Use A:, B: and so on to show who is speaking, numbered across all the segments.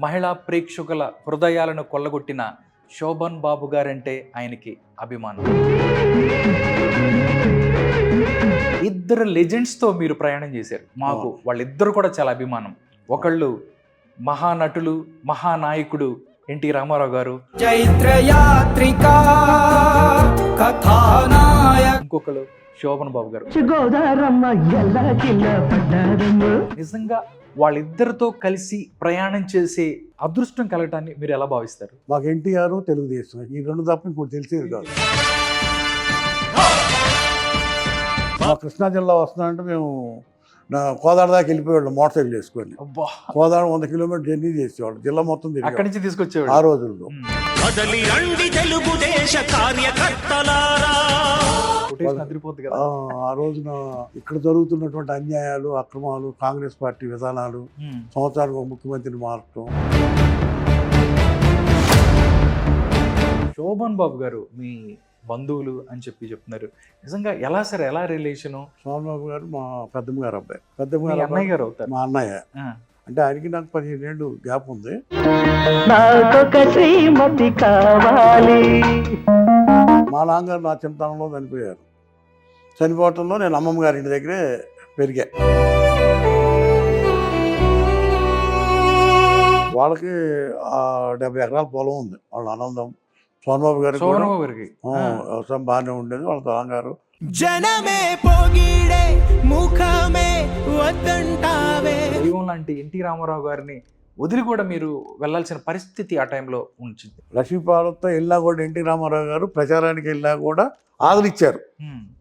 A: మహిళా ప్రేక్షకుల హృదయాలను కొల్లగొట్టిన శోభన్ బాబు గారంటే ఆయనకి అభిమానం. ఇద్దరు లెజెండ్స్తో మీరు ప్రయాణం చేశారు. మాకు వాళ్ళిద్దరు కూడా చాలా అభిమానం. ఒకళ్ళు మహానటులు, మహానాయకుడు ఎన్టీ రామారావు గారు, ఇంకొకరు శోభన్ బాబు గారు. నిజంగా వాళ్ళిద్దరితో కలిసి ప్రయాణం చేసే అదృష్టం కలగటాన్ని మీరు ఎలా భావిస్తారు?
B: మాకు ఎన్టీఆర్, తెలుగుదేశం ఈ రెండు తప్ప ఇంకోటి తెలిసేది కాదు. మా కృష్ణా జిల్లా వస్తున్నామంటే మేము కోదాడ దాకా వెళ్ళిపోయేవాళ్ళం మోటార్ సైకిల్ వేసుకొని. కోదాడ 100 కిలోమీటర్ జర్నీ చేసేవాళ్ళు, జిల్లా మొత్తం తిరిగి
A: అక్కడి నుంచి తీసుకొచ్చేవాళ్ళు
B: ఆ రోజుల్లో. ఆ రోజున ఇక్కడ జరుగుతున్నటువంటి అన్యాయాలు, అక్రమాలు, కాంగ్రెస్ పార్టీ విధానాలు, సంవత్సరానికి ఒక ముఖ్యమంత్రిని మారటం.
A: శోభన్ బాబు గారు మీ బంధువులు అని చెప్తున్నారు. నిజంగా ఎలా సార్, ఎలా రిలేషను?
B: శోభన్ బాబు గారు మా పెద్దమ్మ గారు అబ్బాయి. పెద్దమ్మ గారు
A: అన్నయ్య గారు అవుతారు.
B: మా అన్నయ్య. అంటే ఆయనకి నాకు 15 ఏళ్ళు గ్యాప్ ఉంది. మా నాన్నగారు నా చిన్నతనంలో చనిపోయారు. చనిపోవటంలో నేను అమ్మమ్మ గారి ఇంటి దగ్గరే పెరిగా. వాళ్ళకి 70 ఎకరాల పొలం ఉంది. వాళ్ళ ఆనందం. సోమబాబు గారికి వ్యవసాయం బాగానే ఉండేది. వాళ్ళ తలంగారు
A: జనమే పోగిడే ముఖమే వద్దంటావే దైవం లాంటి ఎన్టీ రామారావు గారిని వదిలి కూడా మీరు వెళ్ళాల్సిన పరిస్థితి ఆ టైంలో ఉంచింది.
B: లక్ష్మీపార్వతితో వెళ్ళినా కూడా ఎన్టీ రామారావు గారు ప్రచారానికి వెళ్ళినా కూడా ఆదరించారు,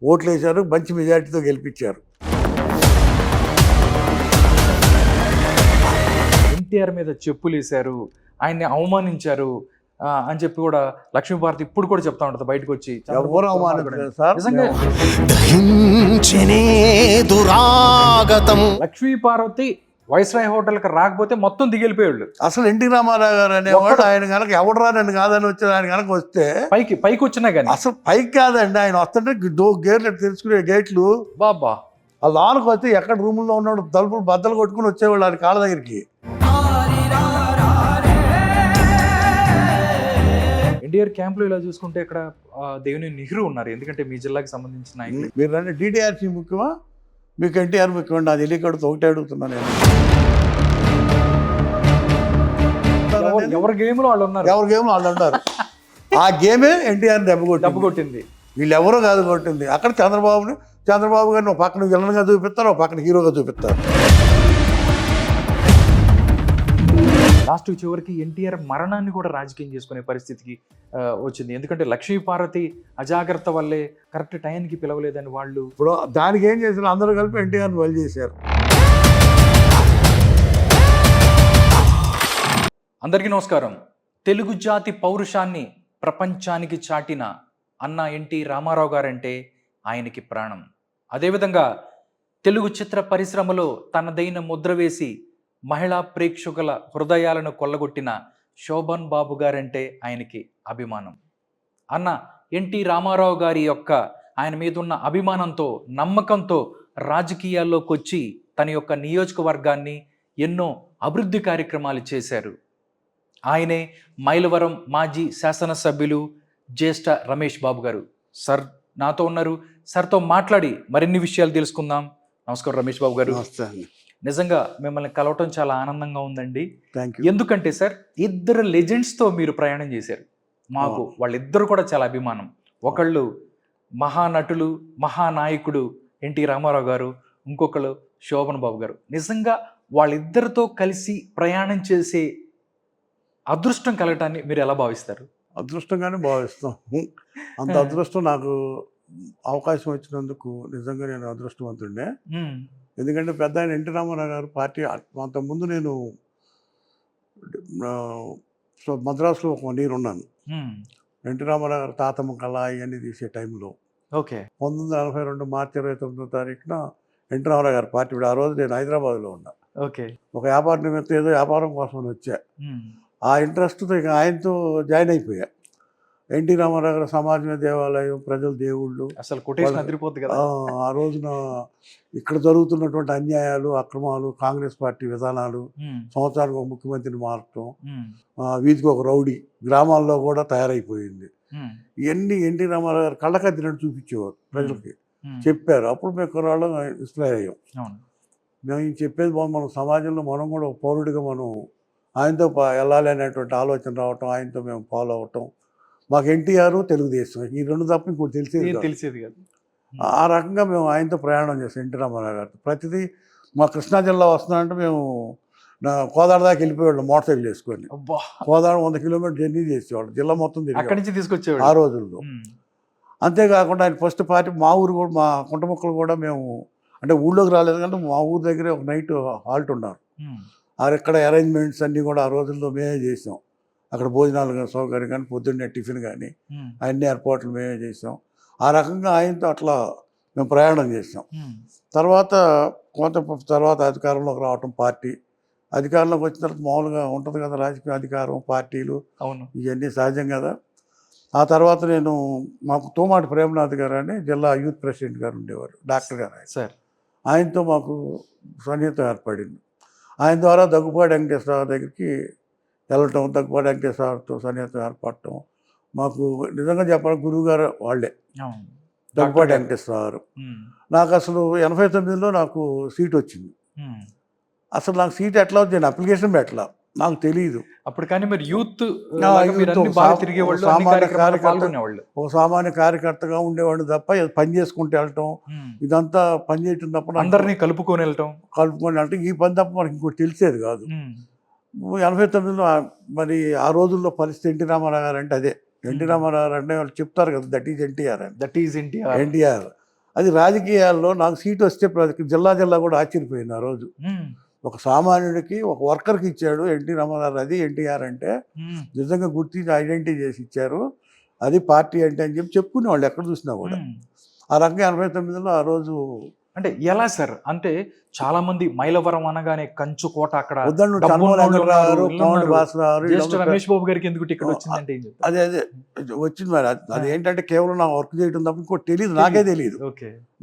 B: ఓట్లు వేశారు, మంచి మెజార్టీతో గెలిపించారు.
A: ఎన్టీఆర్ మీద చెప్పులు వేశారు, ఆయన్ని అవమానించారు అని చెప్పి కూడా లక్ష్మీపార్వతి ఇప్పుడు కూడా చెప్తా ఉంటుంది బయటకు వచ్చి.
B: ఎవరు అవమానించారు సార్?
A: లక్ష్మీపార్వతి వైస్రాయ్ హోటల్కి రాకపోతే మొత్తం దిగిలిపోయాళ్ళు.
B: అసలు ఎన్టీ రామారావు గారు అనేవాడు ఆయన కనుక ఎవడు రాని కాదని వచ్చి ఆయన కనుక వస్తే
A: పైకి వచ్చినా కానీ
B: అసలు పైకి కాదండి, ఆయన వస్తుంటే గేట్లు తెలుసుకునే గేట్లు
A: బాబా
B: ఆ లోనికి వస్తే ఎక్కడ రూముల్లో ఉన్నాడు తలుపులు బద్దలు కొట్టుకుని వచ్చేవాళ్ళు ఆయన కాళ్ళ దగ్గరికి.
A: ఎన్టీఆర్ క్యాంప్లో ఇలా చూసుకుంటే ఇక్కడ దేవుని నెహ్రూ ఉన్నారు, ఎందుకంటే మీ జిల్లాకి సంబంధించిన నాయకులు.
B: మీరు రండి, డిటిఆర్సీ ముఖ్యమా మీకు ఎన్టీఆర్ ముఖ్యమా? నా తెలియకడుతో ఒకటే అడుగుతున్నాను నేను.
A: ఎవరి గేమ్లో వాళ్ళు ఉన్నారు,
B: ఎవరి గేమ్లో వాళ్ళు ఉన్నారు. ఆ గేమే ఎన్టీఆర్ దెబ్బ కొట్టింది. వీళ్ళు ఎవరో కాదు కొట్టింది. అక్కడ చంద్రబాబు గారిని ఒక పక్కన విలన్గా చూపిస్తారు, ఒక పక్కన హీరోగా చూపిస్తారు.
A: లాస్ట్ చివరికి ఎన్టీఆర్ మరణాన్ని కూడా రాజకీయం చేసుకునే పరిస్థితికి వచ్చింది. ఎందుకంటే లక్ష్మీపార్వతి అజాగ్రత్త వల్లే కరెక్ట్ టైంకి పిలవలేదని వాళ్ళు.
B: ఇప్పుడు దానికి ఏం చేశారు, అందరూ కలిపి ఎన్టీఆర్ని బలి చేశారు.
A: అందరికీ నమస్కారం. తెలుగు జాతి పౌరుషాన్ని ప్రపంచానికి చాటిన అన్న ఎన్టీ రామారావు గారంటే ఆయనకి ప్రాణం. అదేవిధంగా తెలుగు చిత్ర పరిశ్రమలో తనదైన ముద్ర వేసి మహిళా ప్రేక్షకుల హృదయాలను కొల్లగొట్టిన శోభన్ బాబు గారంటే ఆయనకి అభిమానం. అన్న ఎన్టీ రామారావు గారి యొక్క ఆయన మీద ఉన్న అభిమానంతో, నమ్మకంతో రాజకీయాల్లోకి వచ్చి తన యొక్క నియోజకవర్గాన్ని ఎన్నో అభివృద్ధి కార్యక్రమాలు చేశారు. ఆయనే మైలవరం మాజీ శాసనసభ్యులు జ్యేష్ఠ రమేష్ బాబు గారు. సార్ నాతో ఉన్నారు, సార్తో మాట్లాడి మరిన్ని విషయాలు తెలుసుకుందాం. నమస్కారం రమేష్ బాబు గారు. నిజంగా మిమ్మల్ని కలవటం చాలా ఆనందంగా ఉందండి. ఎందుకంటే సార్ ఇద్దరు లెజెండ్స్తో మీరు ప్రయాణం చేశారు. మాకు వాళ్ళిద్దరు కూడా చాలా అభిమానం. ఒకళ్ళు మహానటులు, మహానాయకుడు ఎన్టీ రామారావు గారు, ఇంకొకళ్ళు శోభన్ బాబు గారు. నిజంగా వాళ్ళిద్దరితో కలిసి ప్రయాణం చేసే అదృష్టం కలగటాన్ని మీరు ఎలా భావిస్తారు?
B: అదృష్టంగానే భావిస్తాం. అంత అదృష్టం నాకు అవకాశం వచ్చినందుకు నిజంగా నేను అదృష్టవంతుండే. ఎందుకంటే పెద్ద ఆయన ఎన్టీ రామారావు గారు పార్టీ అంతకుముందు నేను మద్రాసులో ఒక 1 year ఉన్నాను. ఎన్టీ రామారావు గారు తాతమ్మ కళ ఇవన్నీ తీసే టైంలో 1942 మార్చి 29వ తారీఖున ఎన్టీ రామారావు గారు పార్టీ. ఆ రోజు నేను హైదరాబాద్లో ఉన్నా. ఒక వ్యాపార నిమిత్తం ఏదో వ్యాపారం కోసం వచ్చా. ఆ ఇంట్రెస్ట్తో ఇక ఆయనతో జాయిన్ అయిపోయా. ఎన్టీ రామారావు గారు సమాజమే దేవాలయం, ప్రజలు దేవుళ్ళు.
A: అసలు కొటేషన్ అదిరిపోద్ది కదా.
B: ఆ రోజున ఇక్కడ జరుగుతున్నటువంటి అన్యాయాలు, అక్రమాలు, కాంగ్రెస్ పార్టీ విధానాలు, సంవత్సరానికి ఒక ముఖ్యమంత్రిని మారటం, వీధికి ఒక రౌడీ గ్రామాల్లో కూడా తయారైపోయింది. ఇవన్నీ ఎన్టీ రామారావు గారు కళ్ళకద్దినట్టు చూపించేవారు ప్రజలకి, చెప్పారు. అప్పుడు మేము కుర్రాళ్ళం ఇన్స్పైర్ అయ్యాం. మేము ఈ చెప్పేది మనం సమాజంలో మనం కూడా ఒక పౌరుడిగా మనం ఆయనతో వెళ్ళాలి అనేటువంటి ఆలోచన రావటం, ఆయనతో మేము ఫాలో అవటం. మాకు ఎన్టీఆర్, తెలుగుదేశం ఈ రెండు తప్ప ఇంకోటి తెలిసేది
A: కాదు.
B: ఆ రకంగా మేము ఆయనతో ప్రయాణం చేస్తాం. ఎన్టీ రామారావు గారితో ప్రతిదీ మా కృష్ణా జిల్లా వస్తున్నామంటే మేము కోదాడ దాకా వెళ్ళిపోయేవాళ్ళం మోటార్ సైకిల్ వేసుకొని. కోదాడ 100 కిలోమీటర్ జర్నీ చేసేవాళ్ళు, జిల్లా మొత్తం
A: అక్కడి నుంచి తీసుకొచ్చేవాళ్ళు
B: ఆ రోజుల్లో. అంతేకాకుండా ఆయన ఫస్ట్ పార్టీ మా ఊరు కూడా, మా కుంటముక్కలు కూడా మేము అంటే ఊళ్ళోకి రాలేదు కానీ మా ఊరు దగ్గరే ఒక నైట్ హాల్ట్ ఉన్నారు. అక్కడ అరేంజ్మెంట్స్ అన్నీ కూడా ఆ రోజుల్లో మేమే చేసాం. అక్కడ భోజనాలు కానీ సౌకర్యం కానీ, పొద్దున్నే టిఫిన్ కానీ అన్ని ఏర్పాట్లు మేమే చేసాం. ఆ రకంగా ఆయనతో అట్లా మేము ప్రయాణం చేసాం. తర్వాత తర్వాత అధికారంలోకి రావటం, పార్టీ అధికారంలోకి వచ్చిన తర్వాత మామూలుగా ఉంటుంది కదా రాజకీయ అధికారం, పార్టీలు, ఇవన్నీ సహజం కదా. ఆ తర్వాత నేను మాకు తోమాటి ప్రేమనాథ్ గారు అని జిల్లా యూత్ ప్రెసిడెంట్ గారు ఉండేవారు, డాక్టర్ గారు సార్. ఆయనతో మాకు సన్నిహితం ఏర్పడింది. ఆయన ద్వారా దగ్గుపాటి వెంకటేశ్వరరావు దగ్గరికి వెళ్ళటం, దగ్గుపాటి వెంకటేశ్వరరావుతో సన్నిహితం ఏర్పడటం. మాకు నిజంగా చెప్పాలి గురువు గారు వాళ్ళే, దగ్గుపాటి వెంకటేశ్వరరావు. నాకు అసలు 89లో నాకు సీట్ వచ్చింది. అసలు నాకు సీట్ ఎట్లా వచ్చింది, నేను అప్లికేషన్ పెట్టలా, నాకు తెలియదు
A: అప్పుడు. కానీ మీరు యూత్
B: ఒక సామాన్య కార్యకర్తగా ఉండేవాడు తప్ప పని చేసుకుంటూ వెళ్ళటం, ఇదంతా పని చేయటం తప్ప
A: అందరినీ కలుపుకొని వెళ్ళటం
B: ఈ పని తప్ప మనకి ఇంకోటి తెలిసేది కాదు. 89లో మరి ఆ రోజుల్లో పరిస్థితి ఎన్టీ రామారావు గారు అంటే అదే. ఎన్టీ రామారావు అంటే వాళ్ళు చెప్తారు కదా, దట్ ఈజ్ ఎన్టీఆర్ అని. ఎన్టీఆర్ అది రాజకీయాల్లో నాకు సీట్ వస్తే జిల్లా కూడా ఆశ్చర్యపోయింది ఆ రోజు. ఒక సామాన్యుడికి, ఒక వర్కర్కి ఇచ్చాడు ఎన్టీ రామారావు, అది ఎన్టీఆర్ అంటే నిజంగా గుర్తించి ఐడెంటిటీ చేసి ఇచ్చారు, అది పార్టీ అంటే అని చెప్పుకునేవాళ్ళు ఎక్కడ చూసినా కూడా. ఆ రకంగా 89లో ఆ రోజు.
A: అంటే ఎలా సార్, అంటే చాలా మంది మైలవరం అనగానే కంచు కోట, అక్కడ రమేష్ బాబు గారికి ఎందుకు టికెట్ వచ్చిందంటే
B: అదే వచ్చింది మరి. అది ఏంటంటే కేవలం నా వర్క్ చేయడం తప్ప ఇంకోటి తెలియదు, నాకే తెలియదు.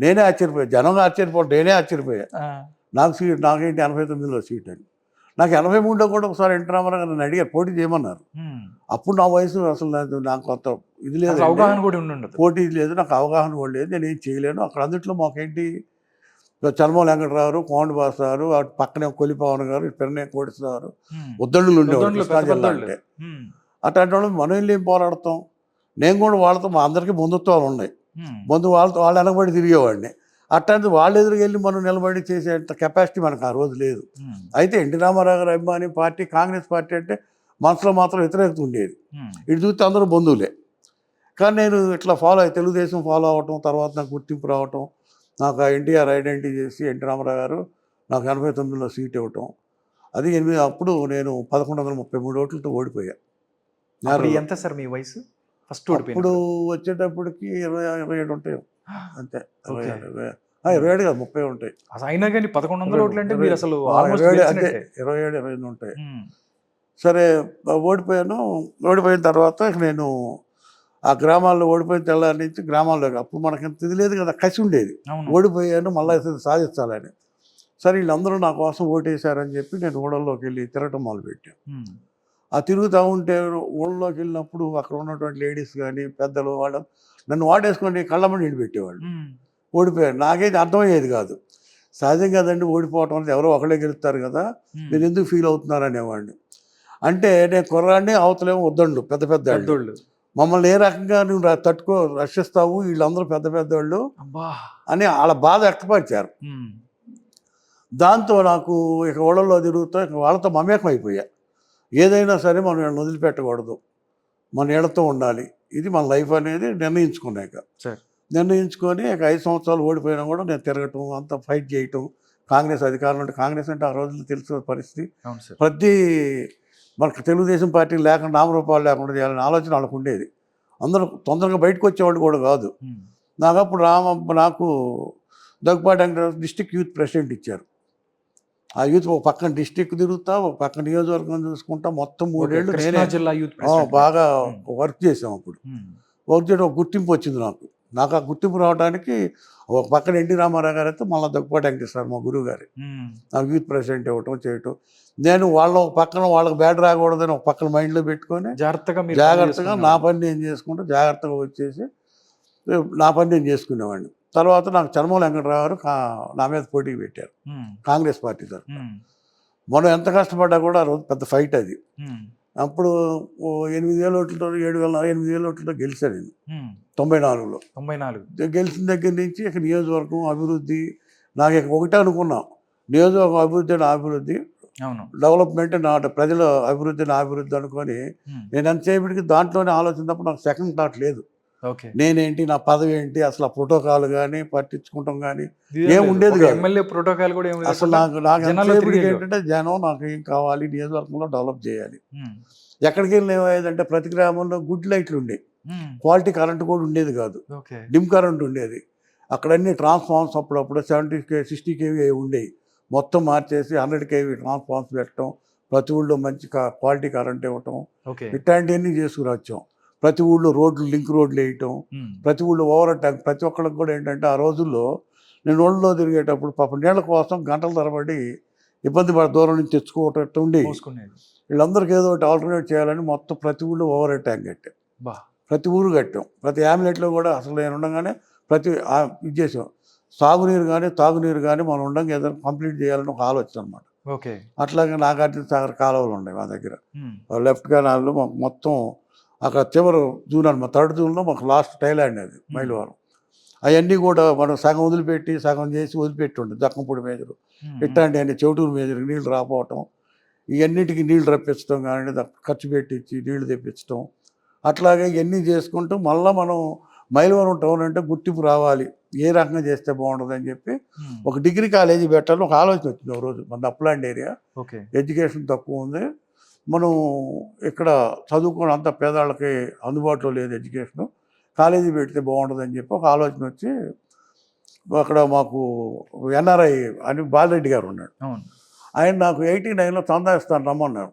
B: నేనే ఆశ్చర్యపోయా, జనం ఆశ్చర్యపోవడం, నేనే ఆశ్చర్యపోయా. నాకేంటి 89లో సీట్ అని. నాకు 83లో కూడా ఒకసారి ఎన్టీ రామారావు గారు నన్ను అడిగారు, పోటీ చేయమన్నారు. అప్పుడు నా వయసు అసలు నాకు అంత ఇది లేదు,
A: అవగాహన కూడా ఉండదు,
B: పోటీ లేదు, నాకు అవగాహన కూడా లేదు, నేను ఏం చేయలేను. అక్కడ అందుట్లో మాకేంటి చర్మల వెంకటరావు, కోండి బాసారు, అటు పక్కనే కొలిపవన్ గారు, పెరనే కోటేశ్వరరావు, ఉద్దండులు ఉండేవాళ్ళు కృష్ణా జిల్లా అంటే. అట్లాంటి వాళ్ళు మనం వెళ్ళి ఏం పోరాడతాం. నేను కూడా వాళ్ళతో మా అందరికీ బంధుత్వాలు ఉన్నాయి, వాళ్ళతో వాళ్ళు వెనకబడి తిరిగేవాడిని. అట్లాంటిది వాళ్ళు ఎదురుకెళ్ళి మనం నిలబడి చేసేంత కెపాసిటీ మనకు ఆ రోజు లేదు. అయితే ఎన్టీ రామారావు గారు అభిమాని పార్టీ కాంగ్రెస్ పార్టీ అంటే మనసులో మాత్రం వ్యతిరేకత ఉండేది. ఇటు చూస్తే అందరూ బంధువులే. కానీ నేను ఇట్లా తెలుగుదేశం ఫాలో అవ్వటం, తర్వాత నాకు గుర్తింపు రావటం, నాకు ఎన్టీఆర్ ఐడెంటిటీ చేసి ఎన్టీ రామారావు గారు నాకు 89లో సీట్ ఇవ్వటం, అది అప్పుడు నేను 1133 ఓట్లతో ఓడిపోయా.
A: ఎంత సార్ మీ వయసు ఫస్ట్?
B: ఇప్పుడు వచ్చేటప్పటికి 27 ఉంటాయి అంతే. 27 కాదు, 30 ఉంటాయి.
A: అయినా కానీ 1100 ఓట్లు అంటే మీరు అసలు
B: 27-28 ఉంటాయి. సరే ఓడిపోయాను. ఓడిపోయిన తర్వాత నేను ఆ గ్రామాల్లో ఓడిపోయిన తెల్లారి నుంచి గ్రామాల్లోకి, అప్పుడు మనకి ఎంత ఇది లేదు కదా, కసి ఉండేది. ఓడిపోయాను, మళ్ళీ సాధించాలని. సరే వీళ్ళందరూ నా కోసం ఓటేశారని చెప్పి నేను ఊళ్ళల్లోకి వెళ్ళి తిరగటం మొదలుపెట్టాను. ఆ తిరుగుతూ ఉంటే ఊళ్ళలోకి వెళ్ళినప్పుడు అక్కడ ఉన్నటువంటి లేడీస్ కానీ పెద్దలు వాళ్ళు నన్ను వాటేసుకొని కళ్ళమని నీళ్ళు పెట్టేవాళ్ళు. ఓడిపోయారు, నాకైతే అర్థమయ్యేది కాదు. సహజం కదండి, ఓడిపోవటం అనేది ఎవరో ఒకళ్ళే గెలుస్తారు కదా, మీరు ఎందుకు ఫీల్ అవుతున్నారు అనేవాడిని. అంటే నేను కుర్రాడిని, అవతలేమో వద్దండు పెద్ద పెద్దోళ్ళు, మమ్మల్ని ఏ రకంగా నువ్వు రక్షిస్తావు, వీళ్ళందరూ పెద్ద పెద్దోళ్ళు అని వాళ్ళ బాధ వ్యక్తపరిచారు. దాంతో నాకు ఇక ఊళ్ళల్లో తిరుగుతూ ఇక వాళ్ళతో మమేకం అయిపోయా. ఏదైనా సరే మనం వీళ్ళని వదిలిపెట్టకూడదు, మన వీళ్ళతో ఉండాలి, ఇది మన లైఫ్ అనేది నిర్ణయించుకున్నాక. నిర్ణయించుకొని ఇక 5 సంవత్సరాలు ఓడిపోయినా కూడా నేను తిరగటం, అంతా ఫైట్ చేయటం. కాంగ్రెస్ అధికారంలో ఉంటే, కాంగ్రెస్ అంటే ఆ రోజుల్లో తెలిసిన పరిస్థితి, ప్రతి మనకు తెలుగుదేశం పార్టీ లేకుండా, నామరూపాలు లేకుండా చేయాలనే ఆలోచన వాళ్ళకు ఉండేది. అందరూ తొందరగా బయటకు వచ్చేవాళ్ళు కూడా కాదు. నాకు అప్పుడు నాకు Daggubati Venkatarao district youth president ఇచ్చారు. ఆ యూత్ ఒక పక్కన డిస్టిక్ తిరుగుతా, ఒక పక్కన నియోజకవర్గం చూసుకుంటా, మొత్తం 3 ఏళ్ళు
A: కృష్ణా
B: నేనే
A: జిల్లా యూత్ ప్రెసిడెంట్.
B: బాగా వర్క్ చేసాం అప్పుడు.
A: ఉమ్,
B: వర్క్ చేయడం ఒక గుర్తింపు వచ్చింది నాకు. నాకు ఆ గుర్తింపు రావడానికి ఒక పక్కన ఎన్టీ రామారావు గారు అయితే మళ్ళీ దగ్గుపాటి వెంకటేశ్వర మా గురువు గారు
A: ఉమ్,
B: నాకు యూత్ ప్రెసిడెంట్ ఇవ్వటం చేయటం. నేను వాళ్ళ ఒక పక్కన వాళ్ళకి బ్యాడ్ రాకూడదని ఒక పక్కన మైండ్లో పెట్టుకొని
A: జాగ్రత్తగా మీరు పని
B: జాగ్రత్తగా నా
A: చేసుకునేవారు.
B: పని నేను చేసుకుంటూ జాగ్రత్తగా వచ్చేసి నా పని నేను చేసుకునేవాడిని. తర్వాత నాకు చర్మల వెంకటరావు గారు నా మీద పోటీ పెట్టారు
A: ఉమ్,
B: కాంగ్రెస్ పార్టీ తరఫున.
A: ఉమ్,
B: మనం ఎంత కష్టపడ్డా కూడా ఆ రోజు పెద్ద ఫైట్ అది.
A: ఉమ్,
B: అప్పుడు 8,000 ఓట్లతో 8,000 ఓట్లతో గెలిచాను నేను
A: ఉమ్,
B: 94లో.
A: 94.
B: గెలిచిన దగ్గర నుంచి ఇక నియోజకవర్గం అభివృద్ధి నాకు ఇక ఒకటే అనుకున్నాం, నియోజకవర్గం అభివృద్ధి నా అభివృద్ధి,
A: అవును.
B: డెవలప్మెంట్ నా ప్రజల అభివృద్ధి నా అభివృద్ధి అనుకొని
A: ఉమ్,
B: నేను ఎంతసేపటికి దాంట్లోనే ఆలోచన తప్ప నాకు సెకండ్ థాట్ లేదు.
A: ఓకే.
B: నేనేంటి, నా పదవి ఏంటి, అసలు ఆ ప్రోటోకాల్ కానీ పట్టించుకుంటాం కానీ
A: ఇదేం
B: ఏం
A: లేదు.
B: ఉండేది
A: ఒక
B: కాదు.
A: ఎమ్మెల్యే ప్రోటోకాల్ కూడా ఏం
B: అసలు
A: లేకుండా
B: నాకు
A: జనాల్లో
B: ఎంతసేపటికి
A: తిరిగేళ్ళు.
B: ఏంటంటే జనం నాకు ఏం కావాలి, నియోజకవర్గంలో డెవలప్ చేయాలి.
A: ఉమ్,
B: ఎక్కడికి వెళ్ళి ఏమయ్యేదంటే ప్రతి గ్రామంలో గుడ్ లైట్లు ఉండేవి,
A: ఉమ్,
B: క్వాలిటీ కరెంట్ కూడా ఉండేది కాదు,
A: ఓకే.
B: డిమ్ కరెంట్ ఉండేది. అక్కడ అన్ని ట్రాన్స్ఫార్మర్స్ అప్పుడప్పుడు 60 కేవీ ఉండేవి, మొత్తం మార్చేసి 100 కేవీ ట్రాన్స్ఫార్మర్స్ పెట్టడం, ప్రతి ఊళ్ళో మంచి క్వాలిటీ కరెంట్ ఇవ్వటం,
A: ఓకే.
B: ఇట్లాంటివన్నీ చేసుకురావచ్చాం. ప్రతి ఊళ్ళో రోడ్లు, లింక్ రోడ్లు వేయటం,
A: ఉమ్,
B: ప్రతి ఊళ్ళో ఓవర్ ట్యాంక్. ప్రతి ఒక్కళ్ళకి కూడా ఏంటంటే ఆ రోజుల్లో నేను రోడ్లో తిరిగేటప్పుడు పాపం నీళ్ళ కోసం గంటల తరబడి ఇబ్బంది పడి దూరం నుంచి తెచ్చుకోవటం ఉండేది.
A: మోసుకునేది.
B: వీళ్ళందరికీ ఏదో ఒకటి ఆల్టర్నేట్ చేయాలని మొత్తం ప్రతి ఊళ్ళో ఓవర్ ట్యాంక్ కట్టాం,
A: బా.
B: ప్రతి ఊరు కట్టాం. ప్రతి యామిలెట్లో కూడా అసలు నేను ఉండగానే ఇది చేసాం. సాగునీరు కానీ తాగునీరు కానీ మనం ఉండగా ఏదైనా కంప్లీట్ చేయాలని ఒక ఆలోచన అనమాట.
A: ఓకే.
B: అట్లాగే నాగార్జున సాగర్ కాలువలు ఉన్నాయి మా దగ్గర.
A: ఉమ్,
B: లెఫ్ట్ కెనాల్లో మాకు మొత్తం అక్కడ చివరి జూన్ అనమాట, థర్డ్ జూన్లో మాకు లాస్ట్ టైలాండ్ అది మైలవరం. అవన్నీ కూడా మనం సగం వదిలిపెట్టి సగం చేసి వదిలిపెట్టి ఉంటుంది. దక్కంపూడి మేజరు
A: ఉమ్,
B: ఇట్లాంటివన్నీ, చెవిటూరు మేజర్కి నీళ్ళు రాపోవటం, ఇవన్నిటికీ నీళ్ళు రప్పించడం కానీ ఖర్చు పెట్టించి నీళ్లు తెప్పించడం, అట్లాగే ఇవన్నీ చేసుకుంటూ మళ్ళీ మనం మైలవరం టౌన్ అంటే గుర్తింపు రావాలి, ఏ రకంగా చేస్తే బాగుంటుంది అని చెప్పి
A: ఉమ్,
B: ఒక డిగ్రీ కాలేజీ పెట్టాలని ఒక ఆలోచన వచ్చింది. ఒక రోజు మన అప్లాండ్ ఏరియా,
A: ఓకే.
B: ఎడ్యుకేషన్ తక్కువ ఉంది, మనం ఇక్కడ చదువుకుని అంత పేదవాళ్ళకి అందుబాటులో లేదు ఎడ్యుకేషను, కాలేజీ పెడితే బాగుంటుందని చెప్పి ఒక ఆలోచన వచ్చి అక్కడ మాకు ఎన్ఆర్ఐ అని బాలరెడ్డి గారు ఉన్నాడు.
A: అవును.
B: ఆయన నాకు 89లో చందా ఇస్తాను రమ్మన్నాడు.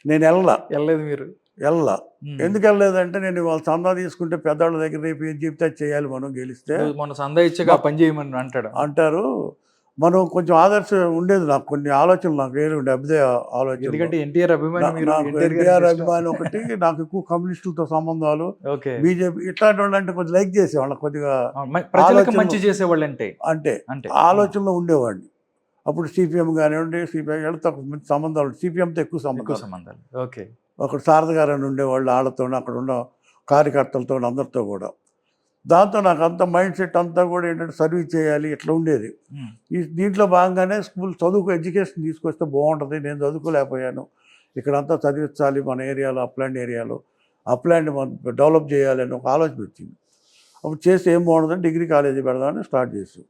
B: నేను
A: వెళ్ళలేదు మీరు.
B: వెళ్ళా.
A: ఉమ్,
B: ఎందుకు వెళ్ళలేదంటే నేను వాళ్ళు చందా తీసుకుంటే పెద్దవాళ్ళ దగ్గర రేపు ఏం చెప్తే అది చేయాలి, మనం గెలిస్తే
A: మన సందా ఇచ్చాక పని చేయమని అంటాడు.
B: అంటారు. మనం కొంచెం ఆదర్శం ఉండేది, నాకు కొన్ని ఆలోచనలు నాకు వేరే ఉండే అభ్యుదయ ఆలోచన.
A: ఎందుకంటే ఎన్టీఆర్ అభిమాని మీరు.
B: నాకు
A: ఎన్టీఆర్
B: ఎన్టీఆర్
A: గారికి ఇష్టం.
B: అభిమాని ఒకటి, నాకు ఎక్కువ కమ్యూనిస్టులతో సంబంధాలు,
A: ఓకే.
B: బీజేపీ ఇట్లాంటి వాళ్ళు అంటే కొంచెం లైక్ చేసేవాళ్ళం, కొద్దిగా
A: ప్రజలకు
B: ఆలోచనలు-
A: మంచి చేసేవాళ్ళు అంటే
B: అంటే
A: అంటే
B: ఆలోచనలో ఉండేవాడిని. అప్పుడు సిపిఎం కానివ్వండి, సిపిఐ వాళ్ళతో మంచి సంబంధాలు, సిపిఎంతో ఎక్కువ
A: ఎక్కువ
B: సంబంధాలు.
A: సంబంధాలు. ఓకే.
B: ఒకడు శారద గారు అని ఉండేవాళ్ళు, వాళ్ళతో అక్కడ ఉన్న కార్యకర్తలతో అందరితో కూడా. దాంతో నాకు అంత మైండ్ సెట్ అంతా కూడా ఏంటంటే సర్వీస్ చేయాలి ఇట్లా ఉండేది.
A: ఉమ్,
B: దీంట్లో భాగంగానే స్కూల్ ఎడ్యుకేషన్ తీసుకొస్తే బాగుంటుంది, నేను చదువుకోలేకపోయాను, ఇక్కడంతా చదివించాలి మన ఏరియాలో, అప్లాండ్ ఏరియాలో అప్లాండ్ మనం డెవలప్ చేయాలి అని ఒక ఆలోచన వచ్చింది. అప్పుడు చేస్తే ఏం బాగుంటుందని డిగ్రీ కాలేజీ పెడదామని స్టార్ట్ చేసాం.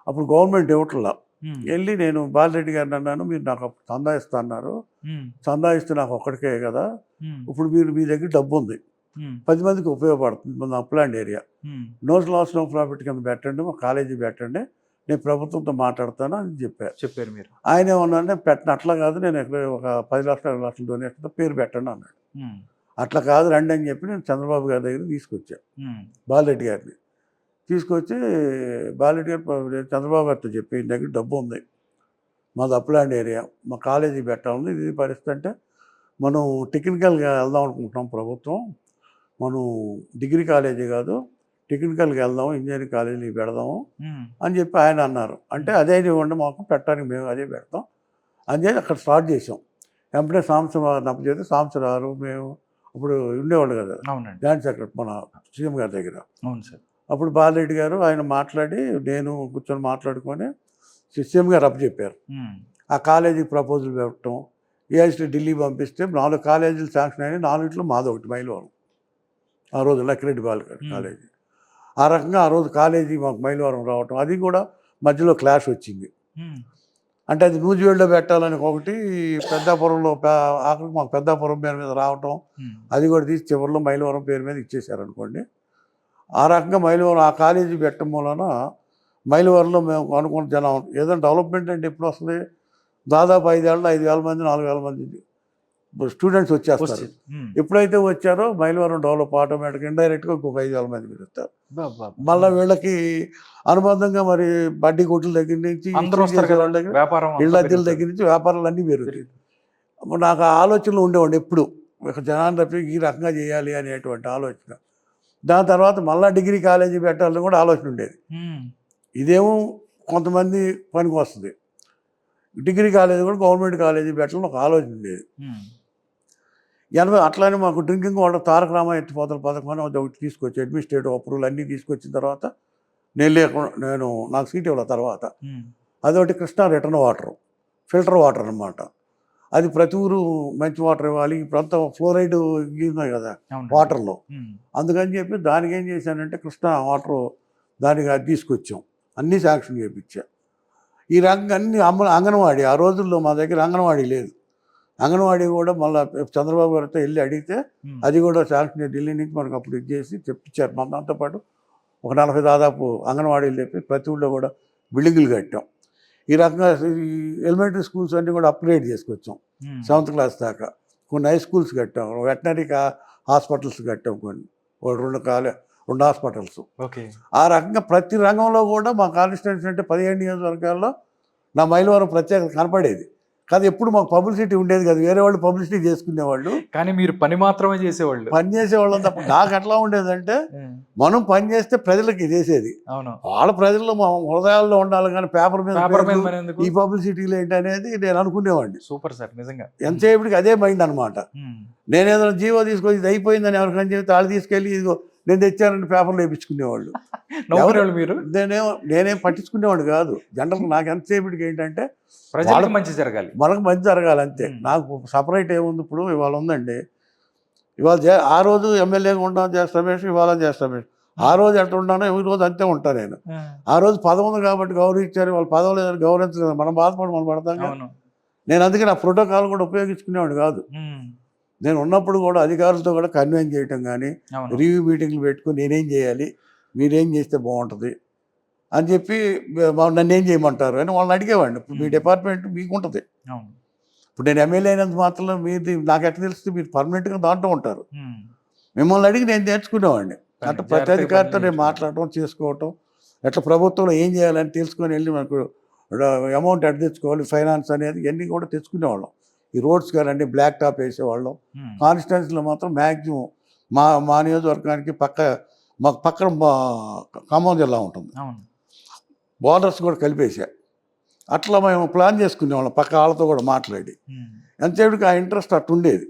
B: అప్పుడు గవర్నమెంట్ ఇవ్వట్లా.
A: ఉమ్,
B: వెళ్ళి నేను బాలరెడ్డి గారిని అన్నాను, మీరు నాకు అప్పుడు చందా ఇస్తా అన్నారు,
A: ఉమ్,
B: చందా ఇస్తే నాకు ఒక్కడికే కదా,
A: ఉమ్,
B: ఇప్పుడు మీరు మీ దగ్గర డబ్బు ఉంది,
A: ఉమ్,
B: 10 మందికి ఉపయోగపడుతుంది మన అప్లాండ్ ఏరియా,
A: ఉమ్,
B: నో లాస్ నో ప్రాఫిట్ కింద పెట్టండి, మా కాలేజీ పెట్టండి, నేను ప్రభుత్వంతో మాట్లాడతాను అని
A: చెప్పారు మీరు.
B: ఆయన ఏమన్నారంటే పెట్టిన అట్లా కాదు, నేను ఎక్కడ ఒక 10 లక్షలు 20 లక్షలు డొనేషన్తో పేరు పెట్టండి అన్నాడు.
A: ఉమ్,
B: అట్లా కాదు రండి అని చెప్పి నేను చంద్రబాబు గారి దగ్గర తీసుకొచ్చాను,
A: ఉమ్,
B: బాలరెడ్డి గారిని తీసుకొచ్చి, బాలరెడ్డి గారు నేను చంద్రబాబు గారితో చెప్పి ఈయన దగ్గర డబ్బు ఉంది, మాది అప్లాండ్ ఏరియా, మా కాలేజీ పెట్టాలి, ఇది పరిస్థితి అంటే మనం టెక్నికల్గా వెళ్దాం అనుకుంటున్నాం ప్రభుత్వం, మనం డిగ్రీ కాలేజీ కాదు టెక్నికల్గా వెళ్దాం, ఇంజనీరింగ్ కాలేజీ పెడదాము
A: ఉమ్,
B: అని చెప్పి ఆయన అన్నారు. అంటే అదే ఇవ్వండి మాకు పెట్టడానికి, మేము అదే పెడతాం అని చెప్పి అక్కడ స్టార్ట్ చేసాం. వెంటనే సాంబశివరావు నప్పచేసి సాంబశివరావు మేము అప్పుడు ఉండేవాళ్ళు కదా
A: అవునండి.
B: జాయింట్ సెక్రటరీ మన సీఎం గారి దగ్గర.
A: అవును సార్.
B: అప్పుడు బాలరెడ్డి గారు ఆయన మాట్లాడి నేను కూర్చొని మాట్లాడుకొని సీఎం గారు అప్పచెప్పారు.
A: ఉమ్,
B: ఆ కాలేజీకి ప్రపోజల్ పెట్టడం, ఏఐసీ ఢిల్లీ పంపిస్తే 4 కాలేజీలు శాంక్షన్ అయినాయి, 4 మాది ఒకటి మైలవరం. ఆ రోజు లక్కిరెడ్డి బాలరెడ్డి కాలేజీ. ఆ రకంగా ఆ రోజు కాలేజీ మాకు మైలవరం రావటం, అది కూడా మధ్యలో క్లాష్ వచ్చింది.
A: ఉమ్,
B: అంటే అది నూజివేడులో పెట్టాలని ఒకటి, పెద్దాపురంలో ఆఖరికి మాకు పెద్దాపురం పేరు మీద రావటం,
A: ఉమ్,
B: అది కూడా తీసి చివరిలో మైలవరం పేరు మీద ఇచ్చేశారు అనుకోండి. ఆ రకంగా మైలవరం ఆ కాలేజీ పెట్టడం వలన మైలవరంలో మేము అనుకున్న జనం, ఏదైనా డెవలప్మెంట్ అంటే ఎప్పుడు వస్తుంది, దాదాపు 5 ఏళ్ళలో 5,000 మంది 4,000 మంది స్టూడెంట్స్ వచ్చేస్తారు. ఎప్పుడైతే వచ్చారో మైలవరం డెవలప్ ఆటోమేటిక్ ఇండైరెక్ట్గా ఇంకొక 5,000 మంది పెరుగుతారు. మళ్ళీ వీళ్ళకి అనుబంధంగా మరి బడ్డీ కొట్ల దగ్గర నుంచి ఇళ్ళ అద్దెల దగ్గర నుంచి వ్యాపారాలు అన్నీ పెరుగుతాయి. నాకు ఆ ఆలోచనలు ఉండేవాడి ఎప్పుడు ఒక జనాన్ని తప్పి ఈ రకంగా చేయాలి అనేటువంటి ఆలోచన. దాని తర్వాత మళ్ళీ డిగ్రీ కాలేజీ పెట్టాలని కూడా ఆలోచన ఉండేది. ఇదేమో కొంతమంది పనికి వస్తుంది. డిగ్రీ కాలేజీ కూడా గవర్నమెంట్ కాలేజీ పెట్టాలని ఒక ఆలోచన ఉండేది. 80 అట్లానే మాకు డ్రింకింగ్ వాటర్ తారక రామ ఎత్తిపోతల పథకం అని ఒకటి తీసుకొచ్చి అడ్మినిస్ట్రేటివ్ అప్రూవల్ అన్నీ తీసుకొచ్చిన తర్వాత నేను నాకు సీట్ ఇవ్వాలి. తర్వాత అదొకటి Krishna return water filter water అనమాట. అది ప్రతి ఊరు మంచి వాటర్ ఇవ్వాలి. ఇప్పుడంతా ఫ్లోరైడ్ ఉన్నాయి కదా వాటర్లో. అందుకని చెప్పి దానికి ఏం చేశానంటే కృష్ణా వాటర్ దానికి అది తీసుకొచ్చాం, అన్నీ శాంక్షన్ చేయించా. ఈ రకంగా అన్ని అంగన్వాడీ ఆ రోజుల్లో మా దగ్గర అంగన్వాడీ లేదు. అంగన్వాడీ కూడా మళ్ళీ చంద్రబాబు గారితో వెళ్ళి అడిగితే అది కూడా శాంక్షన్ ఢిల్లీ నుంచి మనకు అప్పుడు ఇది చేసి తెప్పించారు. మన దాంతోపాటు ఒక 40 దాదాపు అంగన్వాడీలు చెప్పి ప్రతి ఊళ్ళో కూడా బిల్డింగులు కట్టాం. ఈ రకంగా ఎలిమెంటరీ స్కూల్స్ అన్నీ కూడా అప్గ్రేడ్ చేసుకొచ్చాం 7th క్లాస్ దాకా. కొన్ని హై స్కూల్స్ కట్టాం, వెటనరీ హాస్పిటల్స్ కట్టాం, కొన్ని 2 హాస్పిటల్స్. ఆ రకంగా ప్రతి రంగంలో కూడా మా కాన్స్టిట్యున్సీ అంటే 17 నియోజకవర్గాల్లో నా మైలవరం ప్రత్యేకత కనపడేది. కాదు ఎప్పుడు మాకు పబ్లిసిటీ ఉండేది కాదు, వేరే వాళ్ళు పబ్లిసిటీ చేసుకునేవాళ్ళు,
A: కానీ మీరు పని మాత్రమే చేసేవాళ్ళు.
B: పని చేసేవాళ్ళం తప్ప నాకు ఎట్లా ఉండేదంటే మనం పని చేస్తే ప్రజలకి చేసేది, వాళ్ళ ప్రజల్లో మా హృదయాల్లో ఉండాలి, కానీ పేపర్ మీద ఈ పబ్లిసిటీలు ఏంటి అనేది నేను అనుకునేవాడిని.
A: సూపర్ సార్, నిజంగా
B: ఎంతసేపటికి అదే మైండ్ అనమాట. నేనేదో జీవో తీసుకొని ఇది అయిపోయిందని ఎవరికని చెప్తే వాళ్ళు తీసుకెళ్ళి ఇదిగో నేను తెచ్చానని పేపర్లో వేయించుకునేవాళ్ళు.
A: మీరు
B: నేనేం పట్టించుకునేవాడు కాదు. జనరల్ నాకు ఎంతసేపటికి ఏంటంటే
A: ప్రజలకు మంచి జరగాలి,
B: మనకు మంచి జరగాలి అంతే. నాకు సపరేట్ ఏముంది, ఇప్పుడు ఇవాళ ఉందండి, ఇవాళ ఆ రోజు ఎమ్మెల్యేగా ఉంటాను చేస్తామే, ఇవాళ చేస్తామే. ఆ రోజు ఎట్లా ఉంటానో ఈ రోజు అంతే ఉంటాను నేను. ఆ రోజు పదవి ఉంది కాబట్టి గౌరవించారు, వాళ్ళు పదవి లేదని గౌరవించలేదు, మనం మనం పడతాం. నేను అందుకే నా ప్రోటోకాల్ కూడా ఉపయోగించుకునేవాడు కాదు. నేను ఉన్నప్పుడు కూడా అధికారులతో కూడా కన్వెన్స్ చేయటం కానీ రివ్యూ మీటింగ్లు పెట్టుకుని నేనేం చేయాలి, మీరేం చేస్తే బాగుంటుంది అని చెప్పి నన్ను ఏం చేయమంటారు అని వాళ్ళని అడిగేవాడిని. మీ డిపార్ట్మెంట్ మీకు ఉంటుంది. ఇప్పుడు నేను ఎమ్మెల్యే అయినంత మాత్రం మీది నాకు ఎట్లా తెలిస్తే మీరు పర్మనెంట్గా దాంట్లో ఉంటారు. మిమ్మల్ని అడిగి నేను నేర్చుకునేవాడిని. అట్లా ప్రతి అధికారితో నేను మాట్లాడటం చేసుకోవటం, ఎట్లా ప్రభుత్వంలో ఏం చేయాలని తెలుసుకొని వెళ్ళి మనకు అమౌంట్ ఎట్లా తెచ్చుకోవాలి, ఫైనాన్స్ అనేది ఇవన్నీ కూడా తెచ్చుకునేవాళ్ళం. ఈ రోడ్స్ కానీ బ్లాక్ టాప్ వేసేవాళ్ళం. కాన్స్టిట్యున్సీలో మాత్రం మ్యాక్సిమం మా నియోజకవర్గానికి మాకు పక్కన ఖమ్మం జిల్లా ఉంటుంది, బోర్డర్స్ కూడా కలిపేసా. అట్లా మేము ప్లాన్ చేసుకునేవాళ్ళం పక్క వాళ్ళతో కూడా మాట్లాడి. ఎంతసేపటికి ఆ ఇంట్రెస్ట్ అట్లా ఉండేది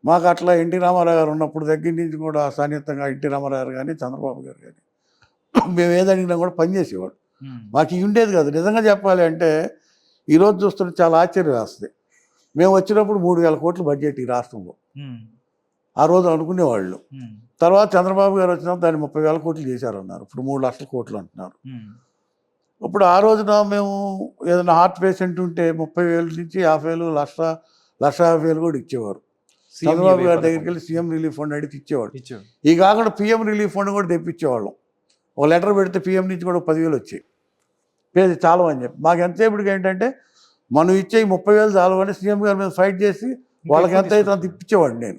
B: మాకు. అట్లా ఎన్టీ రామారావు గారు ఉన్నప్పుడు దగ్గర నుంచి కూడా సన్నిహితంగా ఎన్టీ రామారావు గారు కానీ చంద్రబాబు గారు కానీ మేము ఏదడిగినా కూడా పనిచేసేవాడు. మాకు ఇవి ఉండేది కాదు. నిజంగా చెప్పాలి అంటే ఈరోజు చూస్తుంటే చాలా ఆశ్చర్యం వేస్తుంది. మేము వచ్చినప్పుడు 3,000 కోట్ల బడ్జెట్ ఈ రాష్ట్రంలో ఆ రోజు అనుకునేవాళ్ళు. తర్వాత చంద్రబాబు గారు వచ్చినప్పుడు దాన్ని 30,000 కోట్లు చేశారన్నారు. ఇప్పుడు 3 లక్షల కోట్లు అంటున్నారు. ఇప్పుడు ఆ రోజున మేము ఏదైనా హార్ట్ పేషెంట్ ఉంటే 30,000 నుంచి 50,000, 1,50,000 కూడా ఇచ్చేవారు. చంద్రబాబు గారి దగ్గరికి వెళ్ళి సీఎం రిలీఫ్ ఫండ్ అడిగితే ఇచ్చేవాడు. ఈ కాకుండా పిఎం రిలీఫ్ ఫండ్ కూడా తెప్పించేవాళ్ళం. ఒక లెటర్ పెడితే పిఎం నుంచి కూడా 10,000 వచ్చాయి. పేరు చాలు అని చెప్పి మాకు ఎంతసేపటికి ఏంటంటే మనం ఇచ్చే 30,000 చాలు అని సీఎం గారి మీద ఫైట్ చేసి వాళ్ళకి ఎంత అయితే అంత ఇప్పించేవాడు నేను.